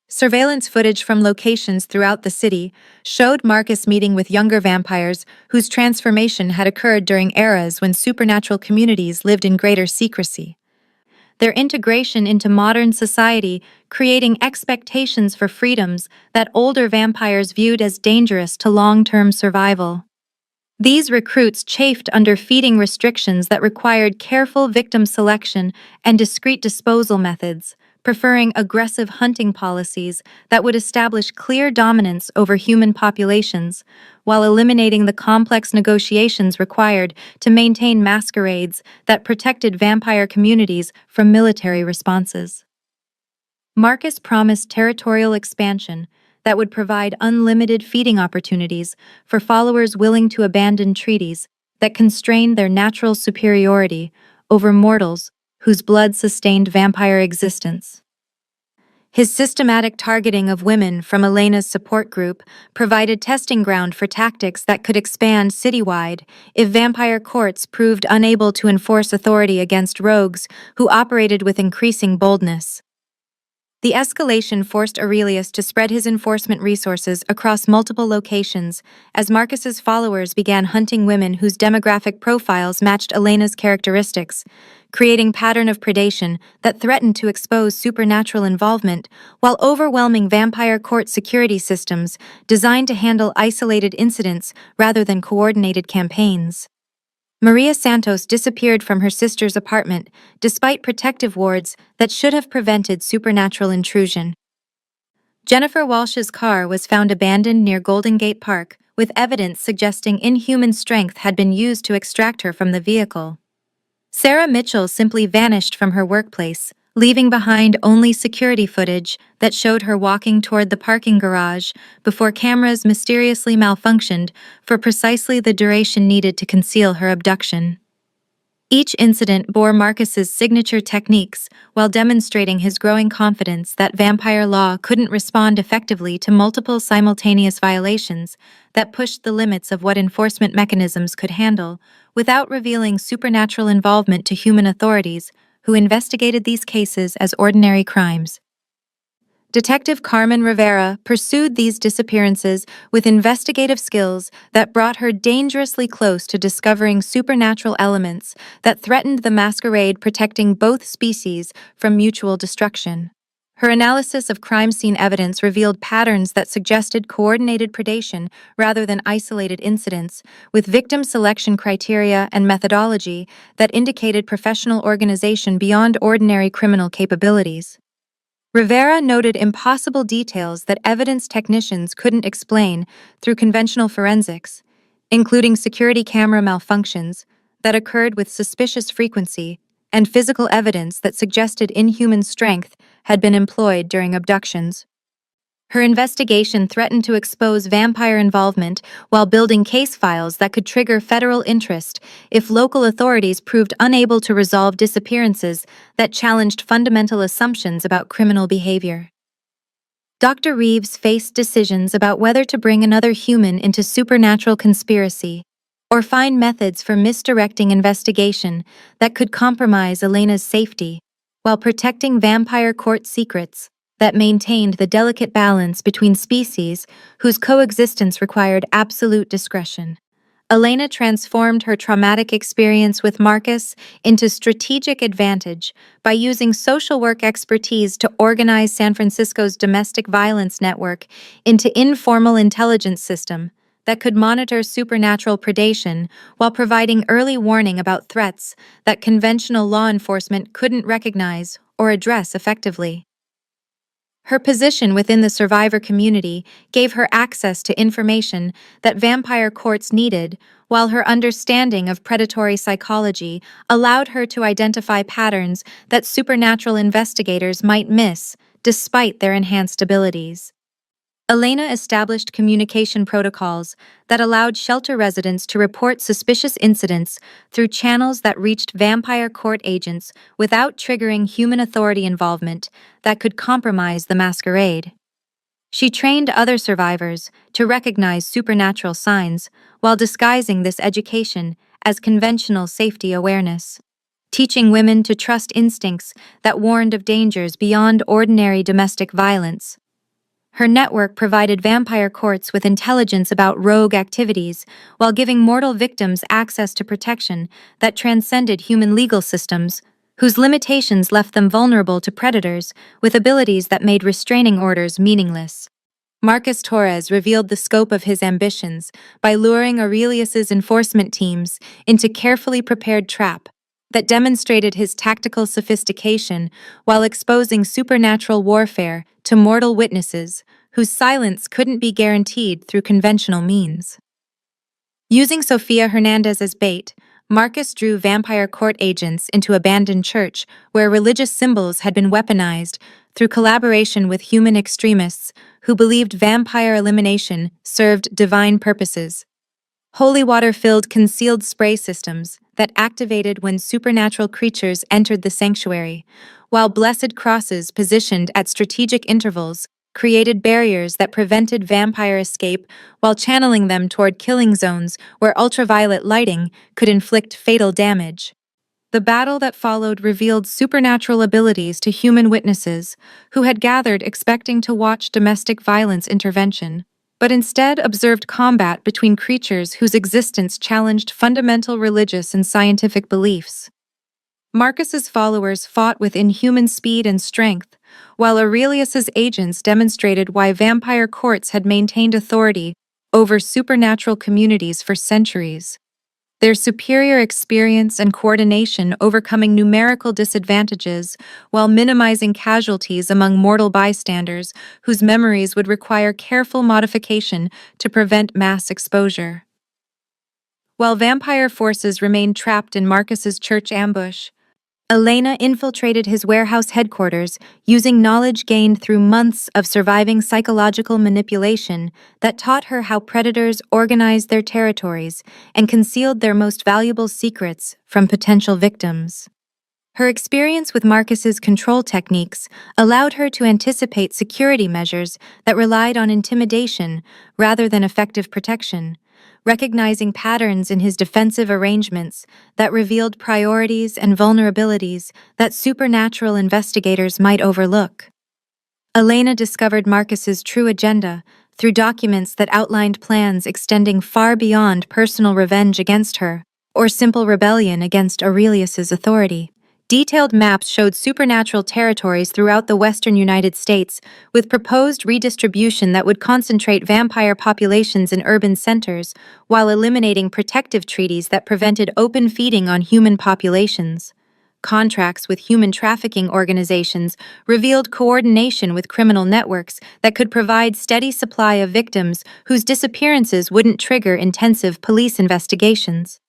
A: Surveillance footage from locations throughout the city showed Marcus meeting with younger vampires whose transformation had occurred during eras when supernatural communities lived in greater secrecy. their integration into modern society, creating expectations for freedoms that older vampires viewed as dangerous to long-term survival. These recruits chafed under feeding restrictions that required careful victim selection and discreet disposal methods, preferring aggressive hunting policies that would establish clear dominance over human populations, while eliminating the complex negotiations required to maintain masquerades that protected vampire communities from military responses. Marcus promised territorial expansion that would provide unlimited feeding opportunities for followers willing to abandon treaties that constrained their natural superiority over mortals whose blood sustained vampire existence. His systematic targeting of women from Elena's support group provided testing ground for tactics that could expand citywide if vampire courts proved unable to enforce authority against rogues who operated with increasing boldness. The escalation forced Aurelius to spread his enforcement resources across multiple locations as Marcus's followers began hunting women whose demographic profiles matched Elena's characteristics, creating a pattern of predation that threatened to expose supernatural involvement while overwhelming vampire court security systems designed to handle isolated incidents rather than coordinated campaigns. Maria Santos disappeared from her sister's apartment despite protective wards that should have prevented supernatural intrusion. Jennifer Walsh's car was found abandoned near Golden Gate Park, with evidence suggesting inhuman strength had been used to extract her from the vehicle. Sarah Mitchell simply vanished from her workplace, leaving behind only security footage that showed her walking toward the parking garage before cameras mysteriously malfunctioned for precisely the duration needed to conceal her abduction. Each incident bore Marcus's signature techniques while demonstrating his growing confidence that vampire law couldn't respond effectively to multiple simultaneous violations that pushed the limits of what enforcement mechanisms could handle without revealing supernatural involvement to human authorities who investigated these cases as ordinary crimes. Detective Carmen Rivera pursued these disappearances with investigative skills that brought her dangerously close to discovering supernatural elements that threatened the masquerade, protecting both species from mutual destruction. Her analysis of crime scene evidence revealed patterns that suggested coordinated predation rather than isolated incidents, with victim selection criteria and methodology that indicated professional organization beyond ordinary criminal capabilities. Rivera noted impossible details that evidence technicians couldn't explain through conventional forensics, including security camera malfunctions that occurred with suspicious frequency and physical evidence that suggested inhuman strength had been employed during abductions. Her investigation threatened to expose vampire involvement while building case files that could trigger federal interest if local authorities proved unable to resolve disappearances that challenged fundamental assumptions about criminal behavior. Dr. Reeves faced decisions about whether to bring another human into supernatural conspiracy or find methods for misdirecting investigation that could compromise Elena's safety while protecting vampire court secrets that maintained the delicate balance between species whose coexistence required absolute discretion. Elena transformed her traumatic experience with Marcus into strategic advantage by using social work expertise to organize San Francisco's domestic violence network into informal intelligence system that could monitor supernatural predation while providing early warning about threats that conventional law enforcement couldn't recognize or address effectively. Her position within the survivor community gave her access to information that vampire courts needed, while her understanding of predatory psychology allowed her to identify patterns that supernatural investigators might miss, despite their enhanced abilities. Elena established communication protocols that allowed shelter residents to report suspicious incidents through channels that reached vampire court agents without triggering human authority involvement that could compromise the masquerade. She trained other survivors to recognize supernatural signs while disguising this education as conventional safety awareness, teaching women to trust instincts that warned of dangers beyond ordinary domestic violence. Her network provided vampire courts with intelligence about rogue activities while giving mortal victims access to protection that transcended human legal systems, whose limitations left them vulnerable to predators with abilities that made restraining orders meaningless. Marcus Torres revealed the scope of his ambitions by luring Aurelius's enforcement teams into carefully prepared trap that demonstrated his tactical sophistication while exposing supernatural warfare to mortal witnesses whose silence couldn't be guaranteed through conventional means. Using Sofia Hernandez as bait, Marcus drew vampire court agents into abandoned church where religious symbols had been weaponized through collaboration with human extremists who believed vampire elimination served divine purposes. Holy water-filled concealed spray systems that activated when supernatural creatures entered the sanctuary, while blessed crosses positioned at strategic intervals created barriers that prevented vampire escape while channeling them toward killing zones where ultraviolet lighting could inflict fatal damage. The battle that followed revealed supernatural abilities to human witnesses who had gathered expecting to watch domestic violence intervention, but instead observed combat between creatures whose existence challenged fundamental religious and scientific beliefs. Marcus's followers fought with inhuman speed and strength, while Aurelius's agents demonstrated why vampire courts had maintained authority over supernatural communities for centuries. Their superior experience and coordination overcoming numerical disadvantages while minimizing casualties among mortal bystanders whose memories would require careful modification to prevent mass exposure. While vampire forces remained trapped in Marcus's church ambush, Elena infiltrated his warehouse headquarters using knowledge gained through months of surviving psychological manipulation that taught her how predators organized their territories and concealed their most valuable secrets from potential victims. Her experience with Marcus's control techniques allowed her to anticipate security measures that relied on intimidation rather than effective protection, recognizing patterns in his defensive arrangements that revealed priorities and vulnerabilities that supernatural investigators might overlook. Elena discovered Marcus's true agenda through documents that outlined plans extending far beyond personal revenge against her or simple rebellion against Aurelius's authority. Detailed maps showed supernatural territories throughout the western United States, with proposed redistribution that would concentrate vampire populations in urban centers, while eliminating protective treaties that prevented open feeding on human populations. Contracts with human trafficking organizations revealed coordination with criminal networks that could provide steady supply of victims whose disappearances wouldn't trigger intensive police investigations.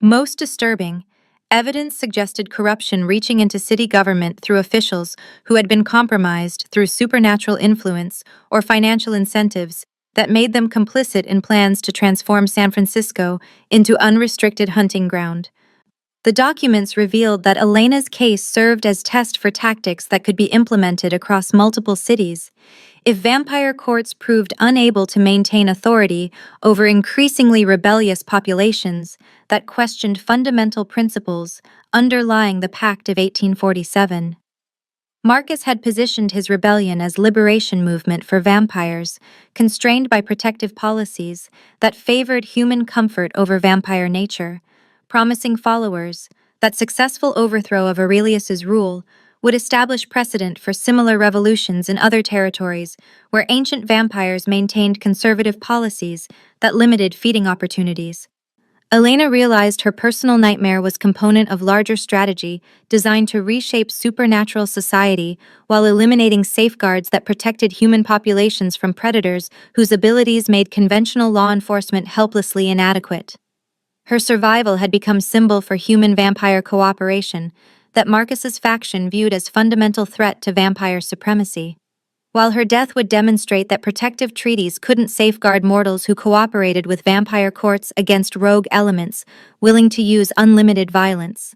A: Most disturbing, evidence suggested corruption reaching into city government through officials who had been compromised through supernatural influence or financial incentives that made them complicit in plans to transform San Francisco into unrestricted hunting ground. The documents revealed that Elena's case served as test for tactics that could be implemented across multiple cities. If vampire courts proved unable to maintain authority over increasingly rebellious populations that questioned fundamental principles underlying the Pact of 1847. Marcus had positioned his rebellion as liberation movement for vampires, constrained by protective policies that favored human comfort over vampire nature, promising followers that successful overthrow of Aurelius's rule would establish precedent for similar revolutions in other territories where ancient vampires maintained conservative policies that limited feeding opportunities. Elena realized her personal nightmare was component of larger strategy designed to reshape supernatural society while eliminating safeguards that protected human populations from predators whose abilities made conventional law enforcement helplessly inadequate. Her survival had become symbol for human-vampire cooperation that Marcus's faction viewed as fundamental threat to vampire supremacy. While her death would demonstrate that protective treaties couldn't safeguard mortals who cooperated with vampire courts against rogue elements willing to use unlimited violence.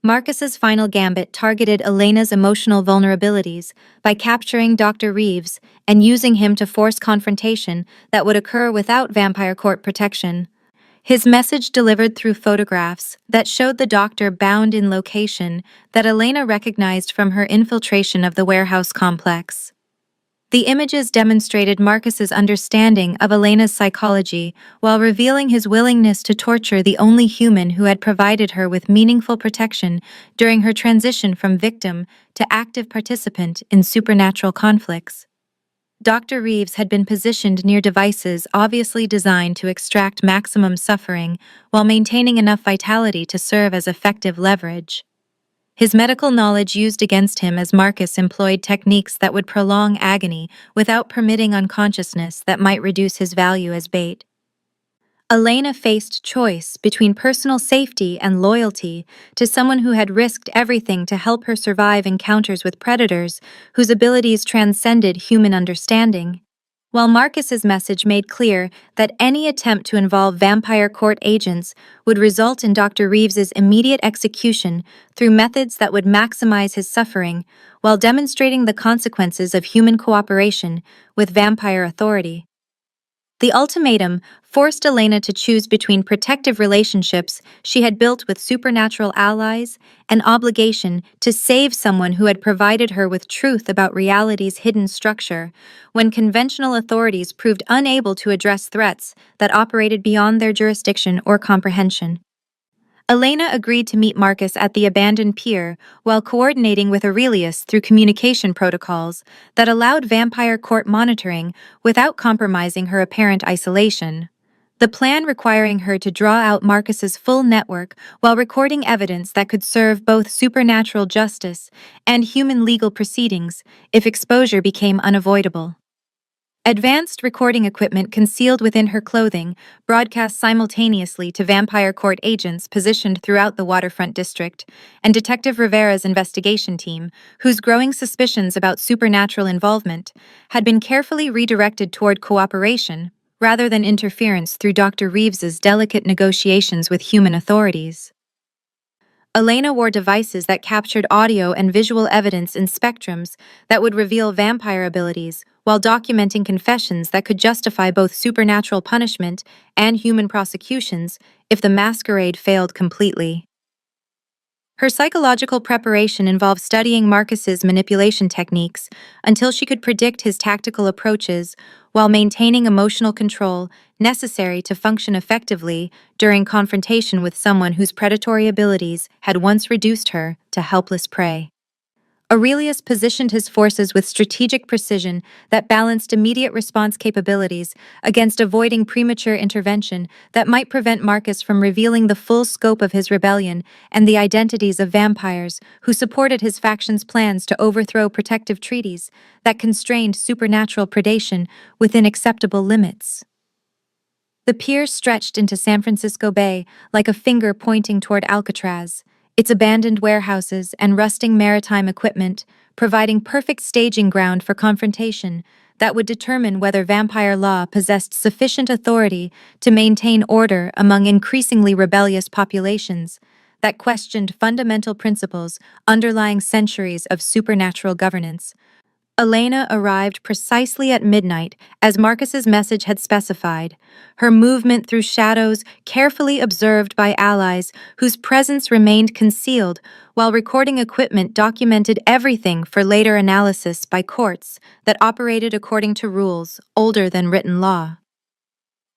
A: Marcus's final gambit targeted Elena's emotional vulnerabilities by capturing Dr. Reeves and using him to force confrontation that would occur without vampire court protection. His message delivered through photographs that showed the doctor bound in location that Elena recognized from her infiltration of the warehouse complex. The images demonstrated Marcus's understanding of Elena's psychology while revealing his willingness to torture the only human who had provided her with meaningful protection during her transition from victim to active participant in supernatural conflicts. Dr. Reeves had been positioned near devices obviously designed to extract maximum suffering while maintaining enough vitality to serve as effective leverage. His medical knowledge used against him as Marcus employed techniques that would prolong agony without permitting unconsciousness that might reduce his value as bait. Elena faced choice between personal safety and loyalty to someone who had risked everything to help her survive encounters with predators whose abilities transcended human understanding. While Marcus's message made clear that any attempt to involve vampire court agents would result in Dr. Reeves's immediate execution through methods that would maximize his suffering while demonstrating the consequences of human cooperation with vampire authority. The ultimatum forced Elena to choose between protective relationships she had built with supernatural allies and obligation to save someone who had provided her with truth about reality's hidden structure, when conventional authorities proved unable to address threats that operated beyond their jurisdiction or comprehension. Elena agreed to meet Marcus at the abandoned pier while coordinating with Aurelius through communication protocols that allowed vampire court monitoring without compromising her apparent isolation. The plan requiring her to draw out Marcus's full network while recording evidence that could serve both supernatural justice and human legal proceedings if exposure became unavoidable. Advanced recording equipment concealed within her clothing broadcast simultaneously to vampire court agents positioned throughout the waterfront district, and Detective Rivera's investigation team, whose growing suspicions about supernatural involvement had been carefully redirected toward cooperation rather than interference through Dr. Reeves's delicate negotiations with human authorities. Elena wore devices that captured audio and visual evidence in spectrums that would reveal vampire abilities, while documenting confessions that could justify both supernatural punishment and human prosecutions if the masquerade failed completely. Her psychological preparation involved studying Marcus's manipulation techniques until she could predict his tactical approaches while maintaining emotional control necessary to function effectively during confrontation with someone whose predatory abilities had once reduced her to helpless prey. Aurelius positioned his forces with strategic precision that balanced immediate response capabilities against avoiding premature intervention that might prevent Marcus from revealing the full scope of his rebellion and the identities of vampires who supported his faction's plans to overthrow protective treaties that constrained supernatural predation within acceptable limits. The pier stretched into San Francisco Bay like a finger pointing toward Alcatraz, its abandoned warehouses and rusting maritime equipment providing perfect staging ground for confrontation that would determine whether vampire law possessed sufficient authority to maintain order among increasingly rebellious populations that questioned fundamental principles underlying centuries of supernatural governance. Elena arrived precisely at midnight, as Marcus's message had specified, her movement through shadows carefully observed by allies whose presence remained concealed, while recording equipment documented everything for later analysis by courts that operated according to rules older than written law.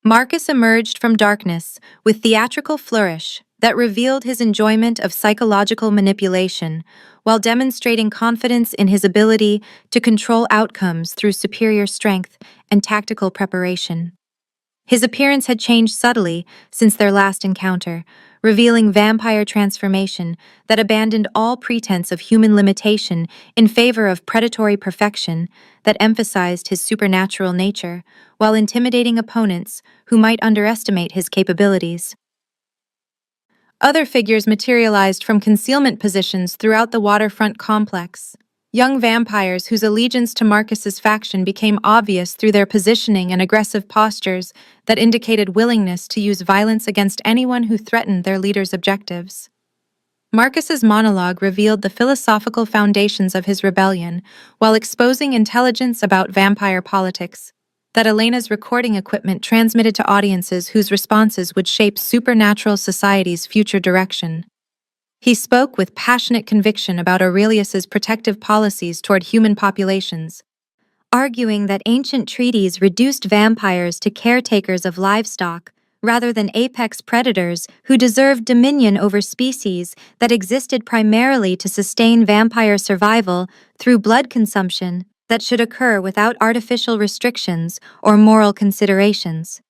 A: Marcus emerged from darkness with theatrical flourish that revealed his enjoyment of psychological manipulation, while demonstrating confidence in his ability to control outcomes through superior strength and tactical preparation. His appearance had changed subtly since their last encounter, revealing vampire transformation that abandoned all pretense of human limitation in favor of predatory perfection that emphasized his supernatural nature, while intimidating opponents who might underestimate his capabilities. Other figures materialized from concealment positions throughout the waterfront complex. Young vampires whose allegiance to Marcus's faction became obvious through their positioning and aggressive postures that indicated willingness to use violence against anyone who threatened their leader's objectives. Marcus's monologue revealed the philosophical foundations of his rebellion while exposing intelligence about vampire politics that Elena's recording equipment transmitted to audiences whose responses would shape supernatural society's future direction. He spoke with passionate conviction about Aurelius's protective policies toward human populations, arguing that ancient treaties reduced vampires to caretakers of livestock rather than apex predators who deserved dominion over species that existed primarily to sustain vampire survival through blood consumption that should occur without artificial restrictions or moral considerations.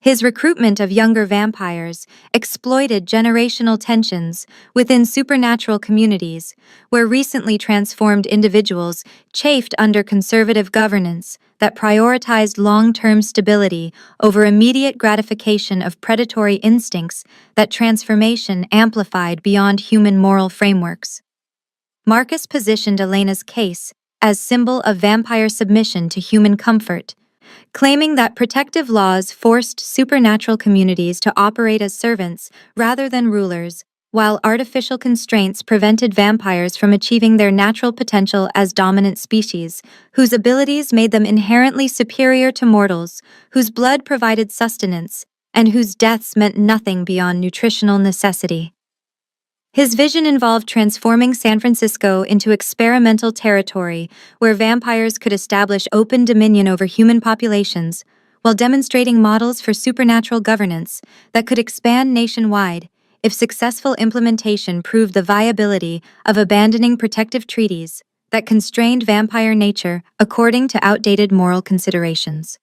A: His recruitment of younger vampires exploited generational tensions within supernatural communities, where recently transformed individuals chafed under conservative governance that prioritized long-term stability over immediate gratification of predatory instincts that transformation amplified beyond human moral frameworks. Marcus positioned Elena's case as symbol of vampire submission to human comfort, claiming that protective laws forced supernatural communities to operate as servants rather than rulers, while artificial constraints prevented vampires from achieving their natural potential as dominant species, whose abilities made them inherently superior to mortals, whose blood provided sustenance, and whose deaths meant nothing beyond nutritional necessity. His vision involved transforming San Francisco into experimental territory where vampires could establish open dominion over human populations, while demonstrating models for supernatural governance that could expand nationwide if successful implementation proved the viability of abandoning protective treaties that constrained vampire nature according to outdated moral considerations.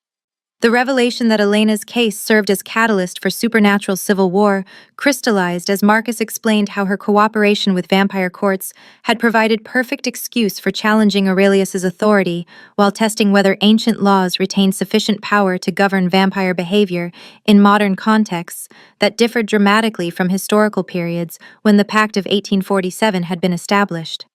A: The revelation that Elena's case served as catalyst for supernatural civil war crystallized as Marcus explained how her cooperation with vampire courts had provided perfect excuse for challenging Aurelius's authority while testing whether ancient laws retained sufficient power to govern vampire behavior in modern contexts that differed dramatically from historical periods when the Pact of 1847 had been established.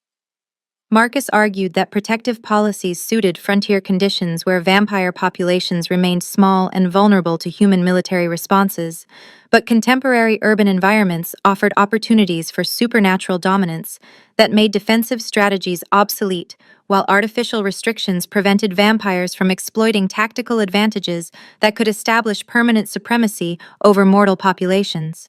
A: Marcus argued that protective policies suited frontier conditions where vampire populations remained small and vulnerable to human military responses, but contemporary urban environments offered opportunities for supernatural dominance that made defensive strategies obsolete, while artificial restrictions prevented vampires from exploiting tactical advantages that could establish permanent supremacy over mortal populations.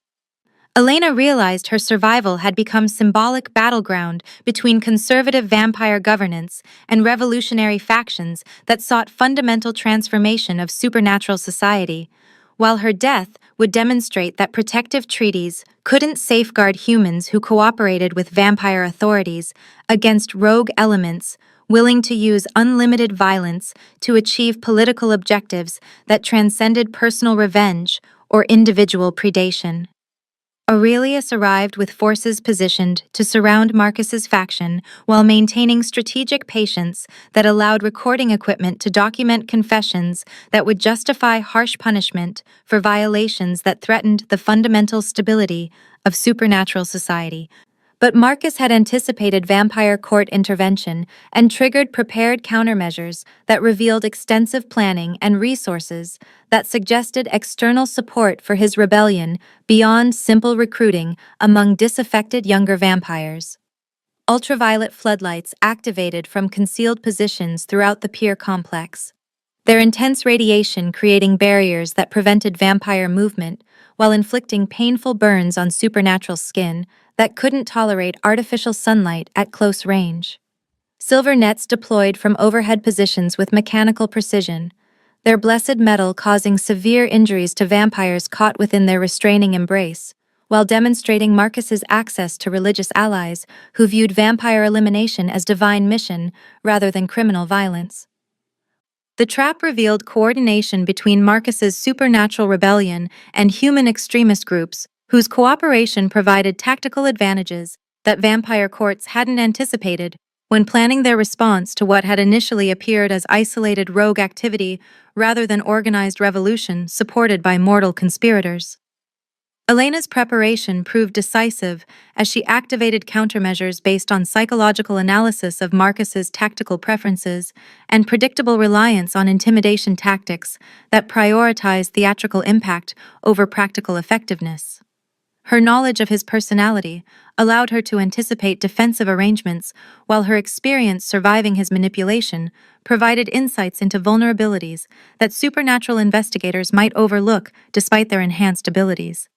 A: Elena realized her survival had become symbolic battleground between conservative vampire governance and revolutionary factions that sought fundamental transformation of supernatural society, while her death would demonstrate that protective treaties couldn't safeguard humans who cooperated with vampire authorities against rogue elements willing to use unlimited violence to achieve political objectives that transcended personal revenge or individual predation. Aurelius arrived with forces positioned to surround Marcus's faction while maintaining strategic patience that allowed recording equipment to document confessions that would justify harsh punishment for violations that threatened the fundamental stability of supernatural society. But Marcus had anticipated vampire court intervention and triggered prepared countermeasures that revealed extensive planning and resources that suggested external support for his rebellion beyond simple recruiting among disaffected younger vampires. Ultraviolet floodlights activated from concealed positions throughout the pier complex, their intense radiation creating barriers that prevented vampire movement while inflicting painful burns on supernatural skin that couldn't tolerate artificial sunlight at close range. Silver nets deployed from overhead positions with mechanical precision, their blessed metal causing severe injuries to vampires caught within their restraining embrace, while demonstrating Marcus's access to religious allies who viewed vampire elimination as divine mission rather than criminal violence. The trap revealed coordination between Marcus's supernatural rebellion and human extremist groups, whose cooperation provided tactical advantages that vampire courts hadn't anticipated when planning their response to what had initially appeared as isolated rogue activity rather than organized revolution supported by mortal conspirators. Elena's preparation proved decisive as she activated countermeasures based on psychological analysis of Marcus's tactical preferences and predictable reliance on intimidation tactics that prioritized theatrical impact over practical effectiveness. Her knowledge of his personality allowed her to anticipate defensive arrangements, while her experience surviving his manipulation provided insights into vulnerabilities that supernatural investigators might overlook despite their enhanced abilities.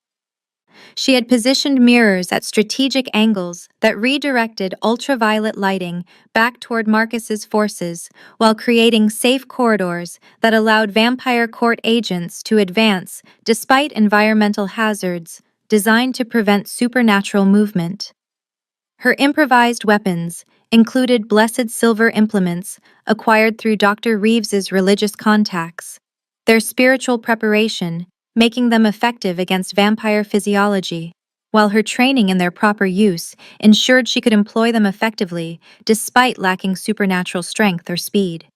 A: She had positioned mirrors at strategic angles that redirected ultraviolet lighting back toward Marcus's forces, while creating safe corridors that allowed vampire court agents to advance despite environmental hazards designed to prevent supernatural movement. Her improvised weapons included blessed silver implements acquired through Dr. Reeves's religious contacts, their spiritual preparation making them effective against vampire physiology, while her training in their proper use ensured she could employ them effectively despite lacking supernatural strength or speed.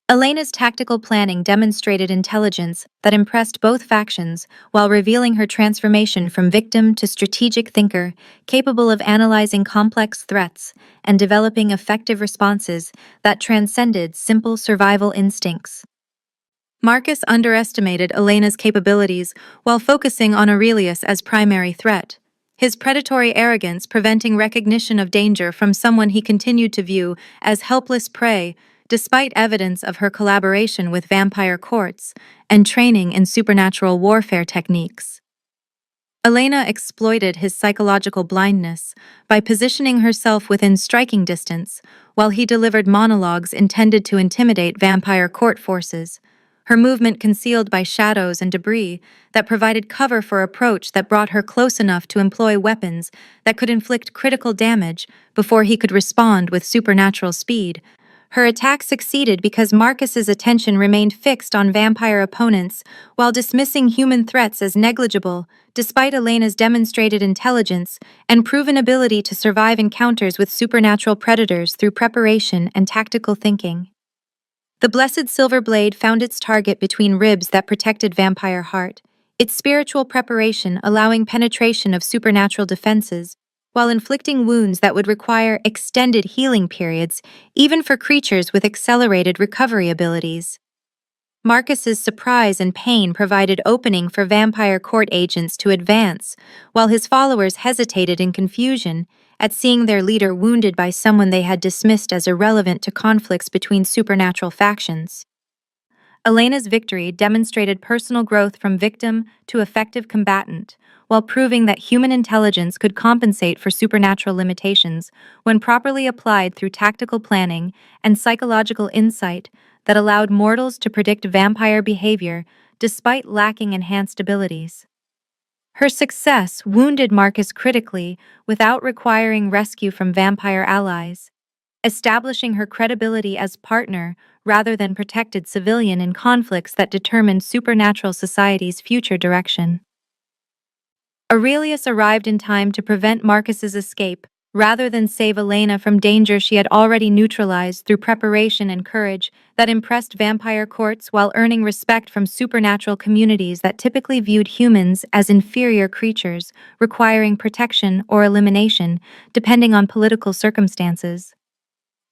A: Elena's tactical planning demonstrated intelligence that impressed both factions while revealing her transformation from victim to strategic thinker, capable of analyzing complex threats and developing effective responses that transcended simple survival instincts. Marcus underestimated Elena's capabilities while focusing on Aurelius as primary threat, his predatory arrogance preventing recognition of danger from someone he continued to view as helpless prey, despite evidence of her collaboration with vampire courts and training in supernatural warfare techniques. Elena exploited his psychological blindness by positioning herself within striking distance while he delivered monologues intended to intimidate vampire court forces, her movement concealed by shadows and debris that provided cover for approach that brought her close enough to employ weapons that could inflict critical damage before he could respond with supernatural speed. Her attack succeeded because Marcus's attention remained fixed on vampire opponents while dismissing human threats as negligible, despite Elena's demonstrated intelligence and proven ability to survive encounters with supernatural predators through preparation and tactical thinking. The blessed silver blade found its target between ribs that protected vampire heart, its spiritual preparation allowing penetration of supernatural defenses, while inflicting wounds that would require extended healing periods, even for creatures with accelerated recovery abilities. Marcus's surprise and pain provided opening for vampire court agents to advance, while his followers hesitated in confusion at seeing their leader wounded by someone they had dismissed as irrelevant to conflicts between supernatural factions. Elena's victory demonstrated personal growth from victim to effective combatant, while proving that human intelligence could compensate for supernatural limitations when properly applied through tactical planning and psychological insight that allowed mortals to predict vampire behavior despite lacking enhanced abilities. Her success wounded Marcus critically without requiring rescue from vampire allies, establishing her credibility as partner rather than protected civilian in conflicts that determined supernatural society's future direction. Aurelius arrived in time to prevent Marcus's escape, rather than save Elena from danger she had already neutralized through preparation and courage that impressed vampire courts while earning respect from supernatural communities that typically viewed humans as inferior creatures, requiring protection or elimination, depending on political circumstances.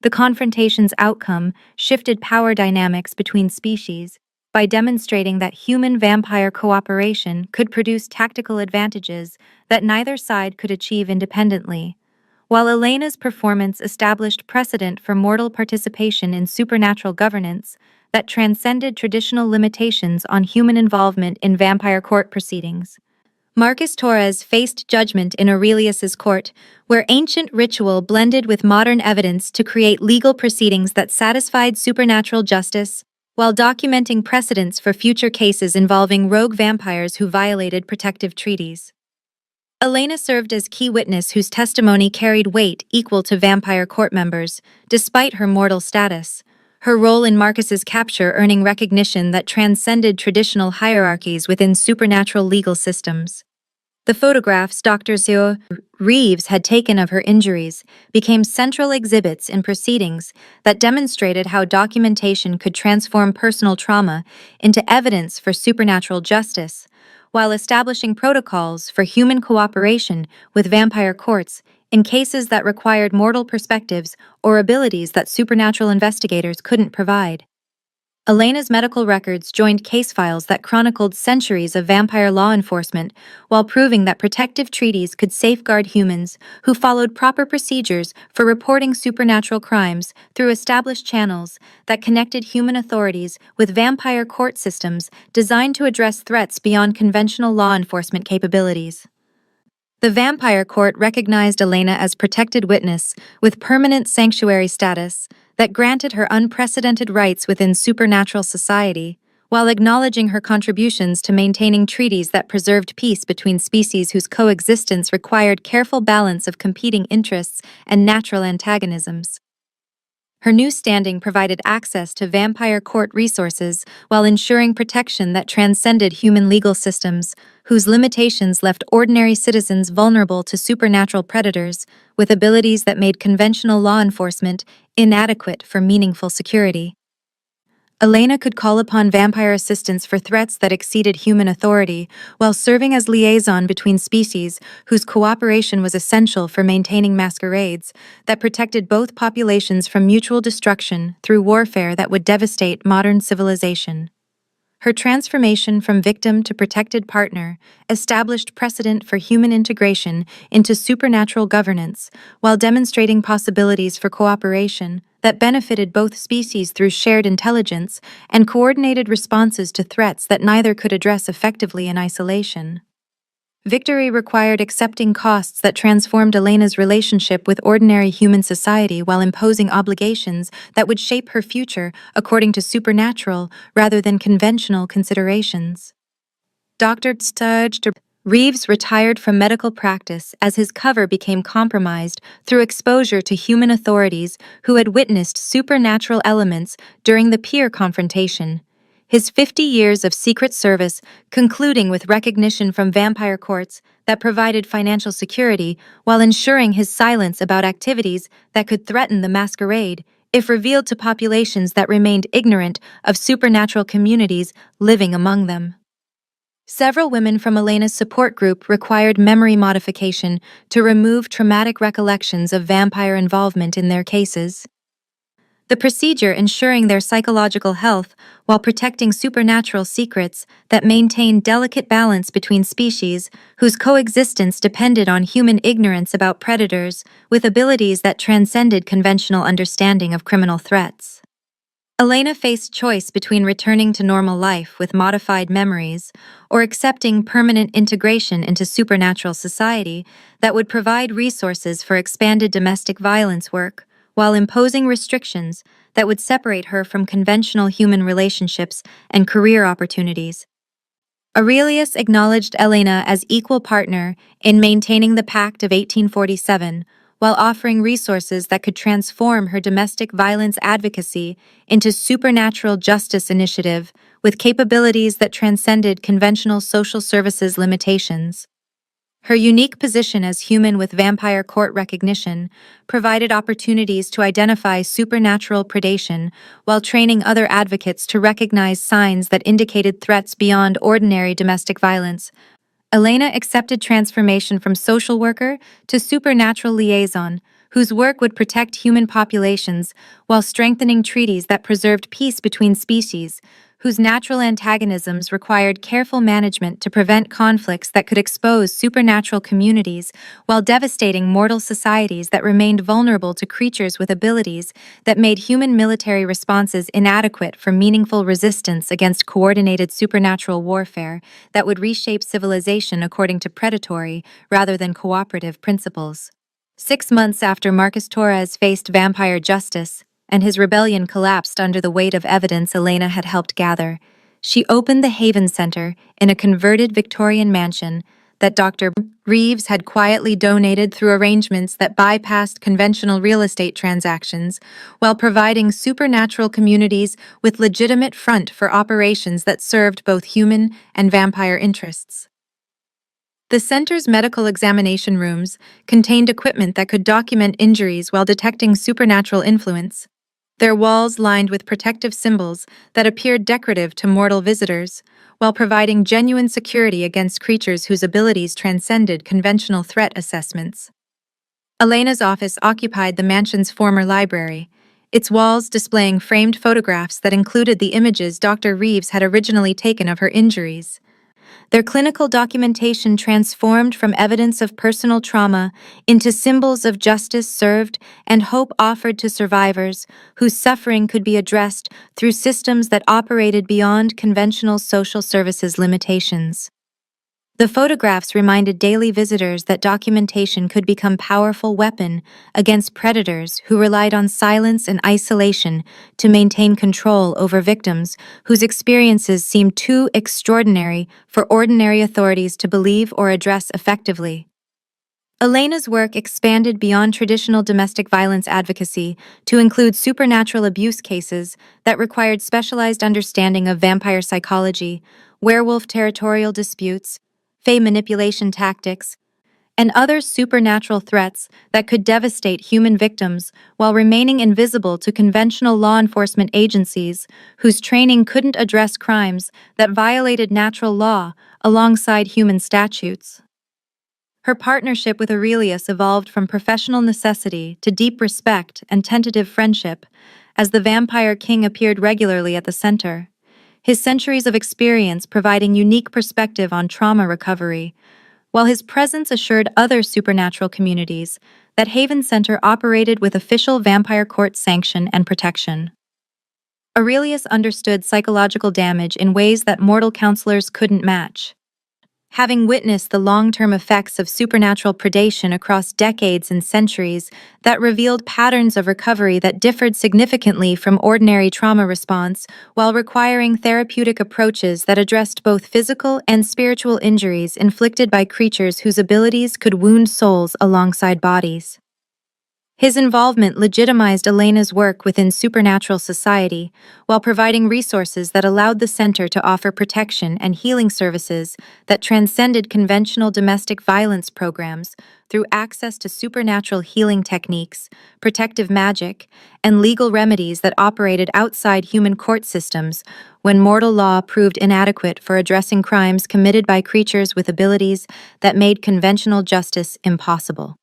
A: The confrontation's outcome shifted power dynamics between species by demonstrating that human-vampire cooperation could produce tactical advantages that neither side could achieve independently, while Elena's performance established precedent for mortal participation in supernatural governance that transcended traditional limitations on human involvement in vampire court proceedings. Marcus Torres faced judgment in Aurelius's court, where ancient ritual blended with modern evidence to create legal proceedings that satisfied supernatural justice, while documenting precedents for future cases involving rogue vampires who violated protective treaties. Elena served as key witness whose testimony carried weight equal to vampire court members, despite her mortal status, her role in Marcus's capture earning recognition that transcended traditional hierarchies within supernatural legal systems. The photographs Dr. Reeves had taken of her injuries became central exhibits in proceedings that demonstrated how documentation could transform personal trauma into evidence for supernatural justice, while establishing protocols for human cooperation with vampire courts in cases that required mortal perspectives or abilities that supernatural investigators couldn't provide. Elena's medical records joined case files that chronicled centuries of vampire law enforcement, while proving that protective treaties could safeguard humans who followed proper procedures for reporting supernatural crimes through established channels that connected human authorities with vampire court systems designed to address threats beyond conventional law enforcement capabilities. The vampire court recognized Elena as protected witness with permanent sanctuary status that granted her unprecedented rights within supernatural society, while acknowledging her contributions to maintaining treaties that preserved peace between species whose coexistence required careful balance of competing interests and natural antagonisms. Her new standing provided access to vampire court resources while ensuring protection that transcended human legal systems, whose limitations left ordinary citizens vulnerable to supernatural predators, with abilities that made conventional law enforcement inadequate for meaningful security. Elena could call upon vampire assistance for threats that exceeded human authority, while serving as liaison between species whose cooperation was essential for maintaining masquerades that protected both populations from mutual destruction through warfare that would devastate modern civilization. Her transformation from victim to protected partner established precedent for human integration into supernatural governance, while demonstrating possibilities for cooperation that benefited both species through shared intelligence and coordinated responses to threats that neither could address effectively in isolation. Victory required accepting costs that transformed Elena's relationship with ordinary human society while imposing obligations that would shape her future according to supernatural rather than conventional considerations. Dr. Reeves retired from medical practice as his cover became compromised through exposure to human authorities who had witnessed supernatural elements during the peer confrontation. His 50 years of secret service concluding with recognition from vampire courts that provided financial security while ensuring his silence about activities that could threaten the masquerade if revealed to populations that remained ignorant of supernatural communities living among them. Several women from Elena's support group required memory modification to remove traumatic recollections of vampire involvement in their cases. The procedure ensuring their psychological health while protecting supernatural secrets that maintained delicate balance between species whose coexistence depended on human ignorance about predators with abilities that transcended conventional understanding of criminal threats. Elena faced choice between returning to normal life with modified memories or accepting permanent integration into supernatural society that would provide resources for expanded domestic violence work, while imposing restrictions that would separate her from conventional human relationships and career opportunities. Aurelius acknowledged Elena as equal partner in maintaining the Pact of 1847, while offering resources that could transform her domestic violence advocacy into supernatural justice initiative with capabilities that transcended conventional social services limitations. Her unique position as human with vampire court recognition provided opportunities to identify supernatural predation while training other advocates to recognize signs that indicated threats beyond ordinary domestic violence. Elena accepted transformation from social worker to supernatural liaison, whose work would protect human populations while strengthening treaties that preserved peace between species, whose natural antagonisms required careful management to prevent conflicts that could expose supernatural communities while devastating mortal societies that remained vulnerable to creatures with abilities that made human military responses inadequate for meaningful resistance against coordinated supernatural warfare that would reshape civilization according to predatory rather than cooperative principles. 6 months after Marcus Torres faced vampire justice, and his rebellion collapsed under the weight of evidence Elena had helped gather, she opened the Haven Center in a converted Victorian mansion that Dr. Reeves had quietly donated through arrangements that bypassed conventional real estate transactions, while providing supernatural communities with legitimate front for operations that served both human and vampire interests. The center's medical examination rooms contained equipment that could document injuries while detecting supernatural influence, their walls lined with protective symbols that appeared decorative to mortal visitors, while providing genuine security against creatures whose abilities transcended conventional threat assessments. Elena's office occupied the mansion's former library, its walls displaying framed photographs that included the images Dr. Reeves had originally taken of her injuries. Their clinical documentation transformed from evidence of personal trauma into symbols of justice served and hope offered to survivors whose suffering could be addressed through systems that operated beyond conventional social services limitations. The photographs reminded daily visitors that documentation could become a powerful weapon against predators who relied on silence and isolation to maintain control over victims whose experiences seemed too extraordinary for ordinary authorities to believe or address effectively. Elena's work expanded beyond traditional domestic violence advocacy to include supernatural abuse cases that required specialized understanding of vampire psychology, werewolf territorial disputes, fae manipulation tactics, and other supernatural threats that could devastate human victims while remaining invisible to conventional law enforcement agencies whose training couldn't address crimes that violated natural law alongside human statutes. Her partnership with Aurelius evolved from professional necessity to deep respect and tentative friendship, as the Vampire King appeared regularly at the center, his centuries of experience providing unique perspective on trauma recovery, while his presence assured other supernatural communities that Haven Center operated with official vampire court sanction and protection. Aurelius understood psychological damage in ways that mortal counselors couldn't match. Having witnessed the long-term effects of supernatural predation across decades and centuries that revealed patterns of recovery that differed significantly from ordinary trauma response while requiring therapeutic approaches that addressed both physical and spiritual injuries inflicted by creatures whose abilities could wound souls alongside bodies. His involvement legitimized Elena's work within supernatural society, while providing resources that allowed the center to offer protection and healing services that transcended conventional domestic violence programs through access to supernatural healing techniques, protective magic, and legal remedies that operated outside human court systems when mortal law proved inadequate for addressing crimes committed by creatures with abilities that made conventional justice impossible.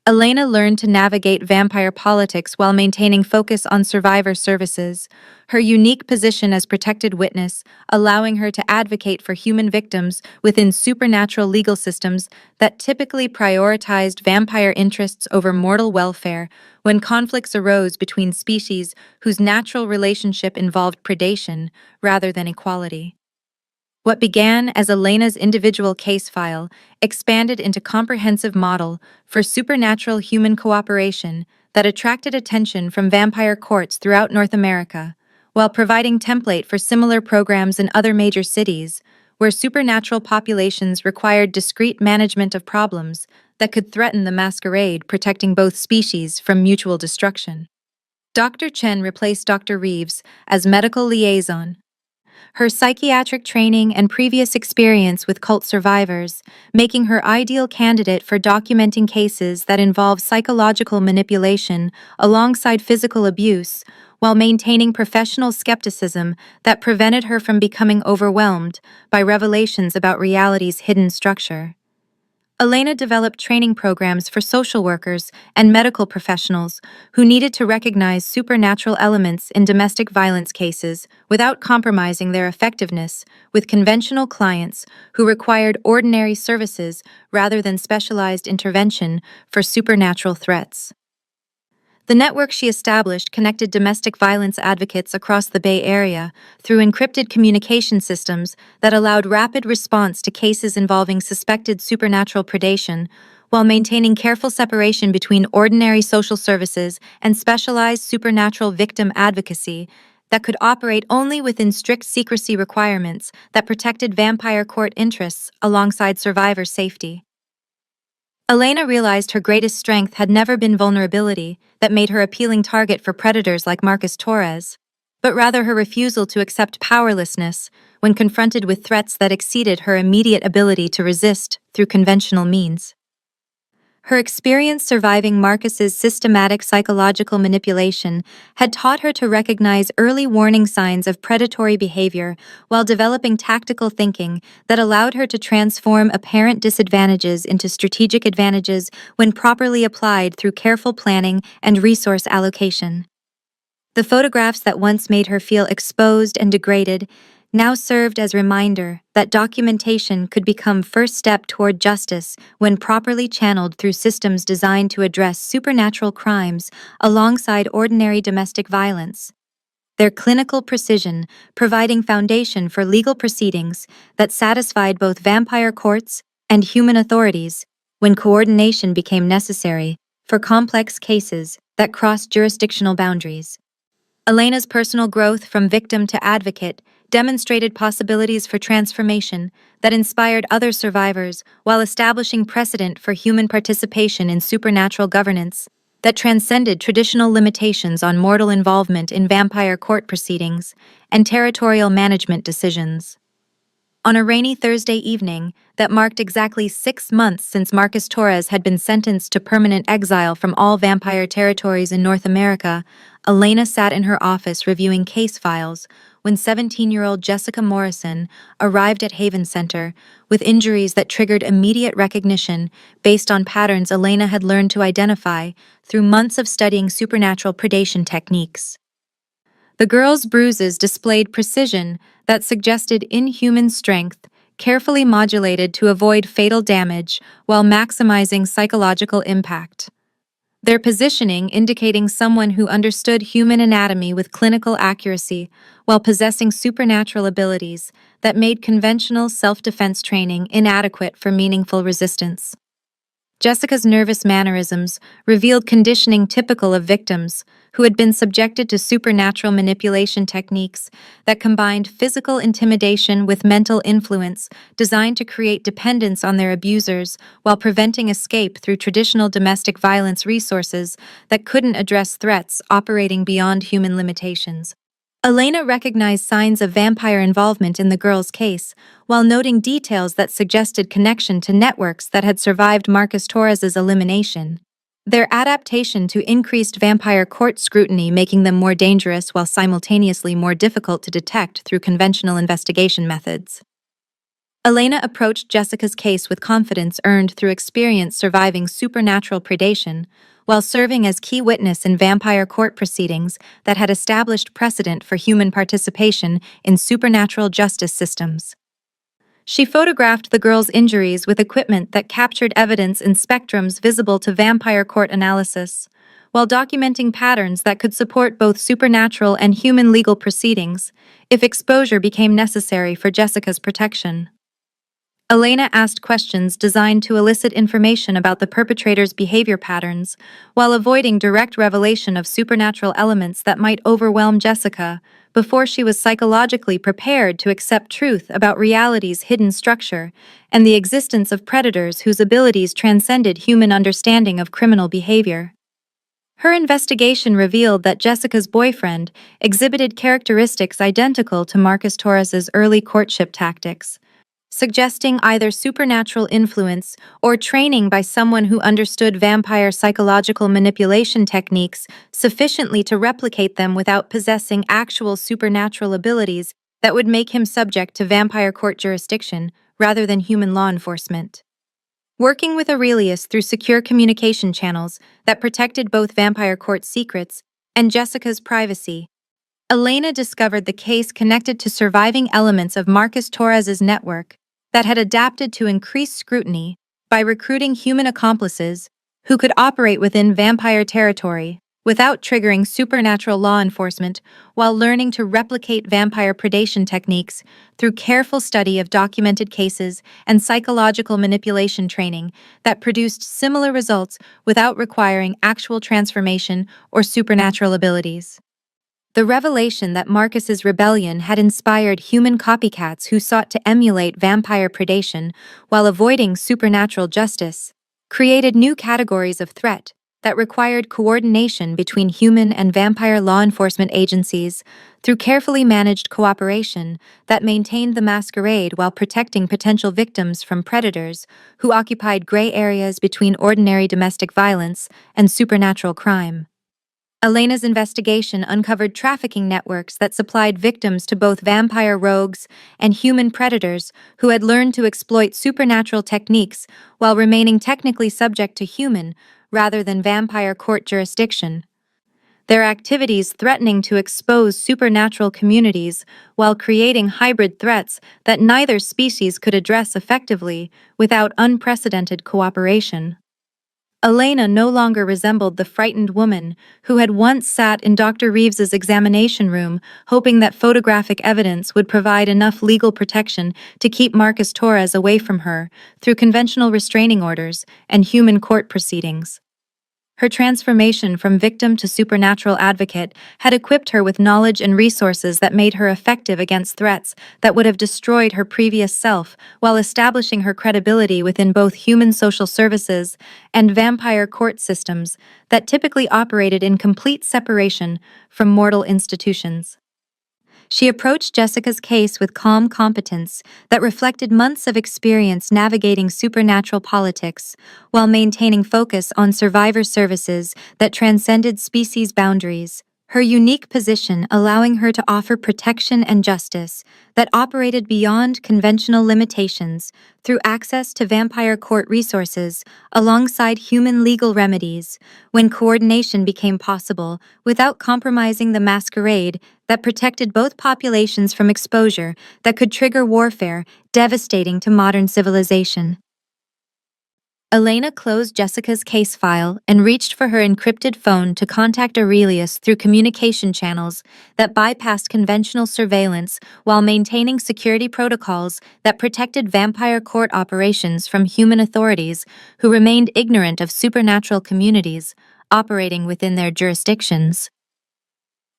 A: Elena learned to navigate vampire politics while maintaining focus on survivor services, her unique position as protected witness allowing her to advocate for human victims within supernatural legal systems that typically prioritized vampire interests over mortal welfare when conflicts arose between species whose natural relationship involved predation rather than equality. What began as Elena's individual case file expanded into a comprehensive model for supernatural human cooperation that attracted attention from vampire courts throughout North America, while providing template for similar programs in other major cities, where supernatural populations required discrete management of problems that could threaten the masquerade, protecting both species from mutual destruction. Dr. Chen replaced Dr. Reeves as medical liaison. Her psychiatric training and previous experience with cult survivors, making her ideal candidate for documenting cases that involve psychological manipulation alongside physical abuse, while maintaining professional skepticism that prevented her from becoming overwhelmed by revelations about reality's hidden structure. Elena developed training programs for social workers and medical professionals who needed to recognize supernatural elements in domestic violence cases without compromising their effectiveness with conventional clients who required ordinary services rather than specialized intervention for supernatural threats. The network she established connected domestic violence advocates across the Bay Area through encrypted communication systems that allowed rapid response to cases involving suspected supernatural predation, while maintaining careful separation between ordinary social services and specialized supernatural victim advocacy that could operate only within strict secrecy requirements that protected vampire court interests alongside survivor safety. Elena realized her greatest strength had never been vulnerability that made her appealing target for predators like Marcus Torres, but rather her refusal to accept powerlessness when confronted with threats that exceeded her immediate ability to resist through conventional means. Her experience surviving Marcus's systematic psychological manipulation had taught her to recognize early warning signs of predatory behavior while developing tactical thinking that allowed her to transform apparent disadvantages into strategic advantages when properly applied through careful planning and resource allocation. The photographs that once made her feel exposed and degraded now served as reminder that documentation could become first step toward justice when properly channeled through systems designed to address supernatural crimes alongside ordinary domestic violence. Their clinical precision providing foundation for legal proceedings that satisfied both vampire courts and human authorities when coordination became necessary for complex cases that crossed jurisdictional boundaries. Elena's personal growth from victim to advocate demonstrated possibilities for transformation that inspired other survivors while establishing precedent for human participation in supernatural governance that transcended traditional limitations on mortal involvement in vampire court proceedings and territorial management decisions. On a rainy Thursday evening that marked exactly 6 months since Marcus Torres had been sentenced to permanent exile from all vampire territories in North America, Elena sat in her office reviewing case files when 17-year-old Jessica Morrison arrived at Haven Center with injuries that triggered immediate recognition based on patterns Elena had learned to identify through months of studying supernatural predation techniques. The girl's bruises displayed precision that suggested inhuman strength, carefully modulated to avoid fatal damage while maximizing psychological impact. Their positioning indicating someone who understood human anatomy with clinical accuracy while possessing supernatural abilities that made conventional self-defense training inadequate for meaningful resistance. Jessica's nervous mannerisms revealed conditioning typical of victims who had been subjected to supernatural manipulation techniques that combined physical intimidation with mental influence designed to create dependence on their abusers while preventing escape through traditional domestic violence resources that couldn't address threats operating beyond human limitations. Elena recognized signs of vampire involvement in the girl's case, while noting details that suggested connection to networks that had survived Marcus Torres's elimination. Their adaptation to increased vampire court scrutiny making them more dangerous while simultaneously more difficult to detect through conventional investigation methods. Elena approached Jessica's case with confidence earned through experience surviving supernatural predation, while serving as key witness in vampire court proceedings that had established precedent for human participation in supernatural justice systems. She photographed the girl's injuries with equipment that captured evidence in spectrums visible to vampire court analysis, while documenting patterns that could support both supernatural and human legal proceedings if exposure became necessary for Jessica's protection. Elena asked questions designed to elicit information about the perpetrator's behavior patterns, while avoiding direct revelation of supernatural elements that might overwhelm Jessica before she was psychologically prepared to accept truth about reality's hidden structure and the existence of predators whose abilities transcended human understanding of criminal behavior. Her investigation revealed that Jessica's boyfriend exhibited characteristics identical to Marcus Torres's early courtship tactics, suggesting either supernatural influence or training by someone who understood vampire psychological manipulation techniques sufficiently to replicate them without possessing actual supernatural abilities that would make him subject to vampire court jurisdiction rather than human law enforcement. Working with Aurelius through secure communication channels that protected both vampire court secrets and Jessica's privacy, Elena discovered the case connected to surviving elements of Marcus Torres's network that had adapted to increased scrutiny by recruiting human accomplices who could operate within vampire territory without triggering supernatural law enforcement while learning to replicate vampire predation techniques through careful study of documented cases and psychological manipulation training that produced similar results without requiring actual transformation or supernatural abilities. The revelation that Marcus's rebellion had inspired human copycats who sought to emulate vampire predation while avoiding supernatural justice created new categories of threat that required coordination between human and vampire law enforcement agencies through carefully managed cooperation that maintained the masquerade while protecting potential victims from predators who occupied gray areas between ordinary domestic violence and supernatural crime. Elena's investigation uncovered trafficking networks that supplied victims to both vampire rogues and human predators who had learned to exploit supernatural techniques while remaining technically subject to human rather than vampire court jurisdiction. their activities threatening to expose supernatural communities while creating hybrid threats that neither species could address effectively without unprecedented cooperation. Elena no longer resembled the frightened woman who had once sat in Dr. Reeves's examination room, hoping that photographic evidence would provide enough legal protection to keep Marcus Torres away from her through conventional restraining orders and human court proceedings. Her transformation from victim to supernatural advocate had equipped her with knowledge and resources that made her effective against threats that would have destroyed her previous self, while establishing her credibility within both human social services and vampire court systems that typically operated in complete separation from mortal institutions. She approached Jessica's case with calm competence that reflected months of experience navigating supernatural politics while maintaining focus on survivor services that transcended species boundaries, her unique position allowing her to offer protection and justice that operated beyond conventional limitations through access to vampire court resources alongside human legal remedies when coordination became possible without compromising the masquerade that protected both populations from exposure that could trigger warfare devastating to modern civilization. Elena closed Jessica's case file and reached for her encrypted phone to contact Aurelius through communication channels that bypassed conventional surveillance while maintaining security protocols that protected vampire court operations from human authorities who remained ignorant of supernatural communities operating within their jurisdictions.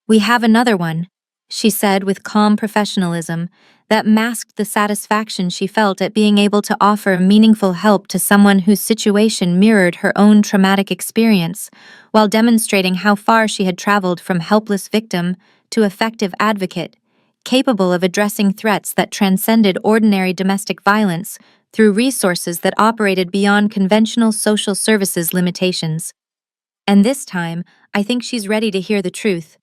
A: "We have another one," she said with calm professionalism that masked the satisfaction she felt at being able to offer meaningful help to someone whose situation mirrored her own traumatic experience, while demonstrating how far she had traveled from helpless victim to effective advocate, capable of addressing threats that transcended ordinary domestic violence through resources that operated beyond conventional social services limitations. "And this time, I think she's ready to hear the truth,"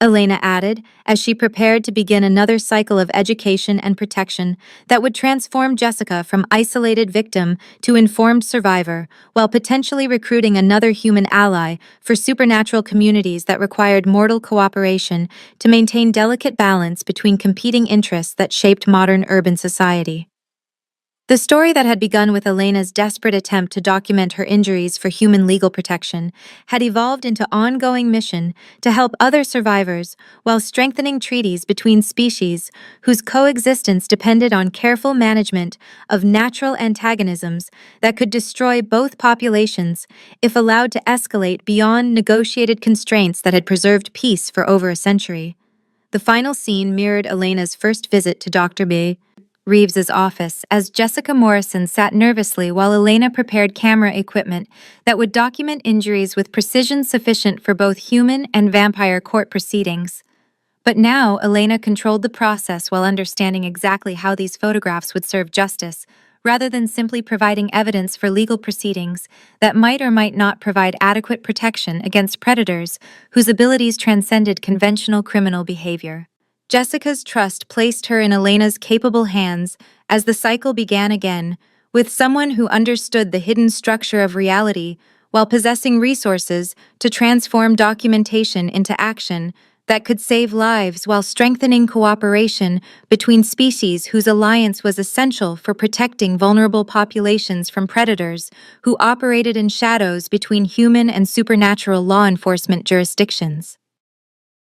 A: Elena added, as she prepared to begin another cycle of education and protection that would transform Jessica from isolated victim to informed survivor, while potentially recruiting another human ally for supernatural communities that required mortal cooperation to maintain delicate balance between competing interests that shaped modern urban society. The story that had begun with Elena's desperate attempt to document her injuries for human legal protection had evolved into an ongoing mission to help other survivors while strengthening treaties between species whose coexistence depended on careful management of natural antagonisms that could destroy both populations if allowed to escalate beyond negotiated constraints that had preserved peace for over a century. The final scene mirrored Elena's first visit to Dr. Reeves's office as Jessica Morrison sat nervously while Elena prepared camera equipment that would document injuries with precision sufficient for both human and vampire court proceedings. But now Elena controlled the process while understanding exactly how these photographs would serve justice, rather than simply providing evidence for legal proceedings that might or might not provide adequate protection against predators whose abilities transcended conventional criminal behavior. Jessica's trust placed her in Elena's capable hands as the cycle began again, with someone who understood the hidden structure of reality while possessing resources to transform documentation into action that could save lives while strengthening cooperation between species whose alliance was essential for protecting vulnerable populations from predators who operated in shadows between human and supernatural law enforcement jurisdictions.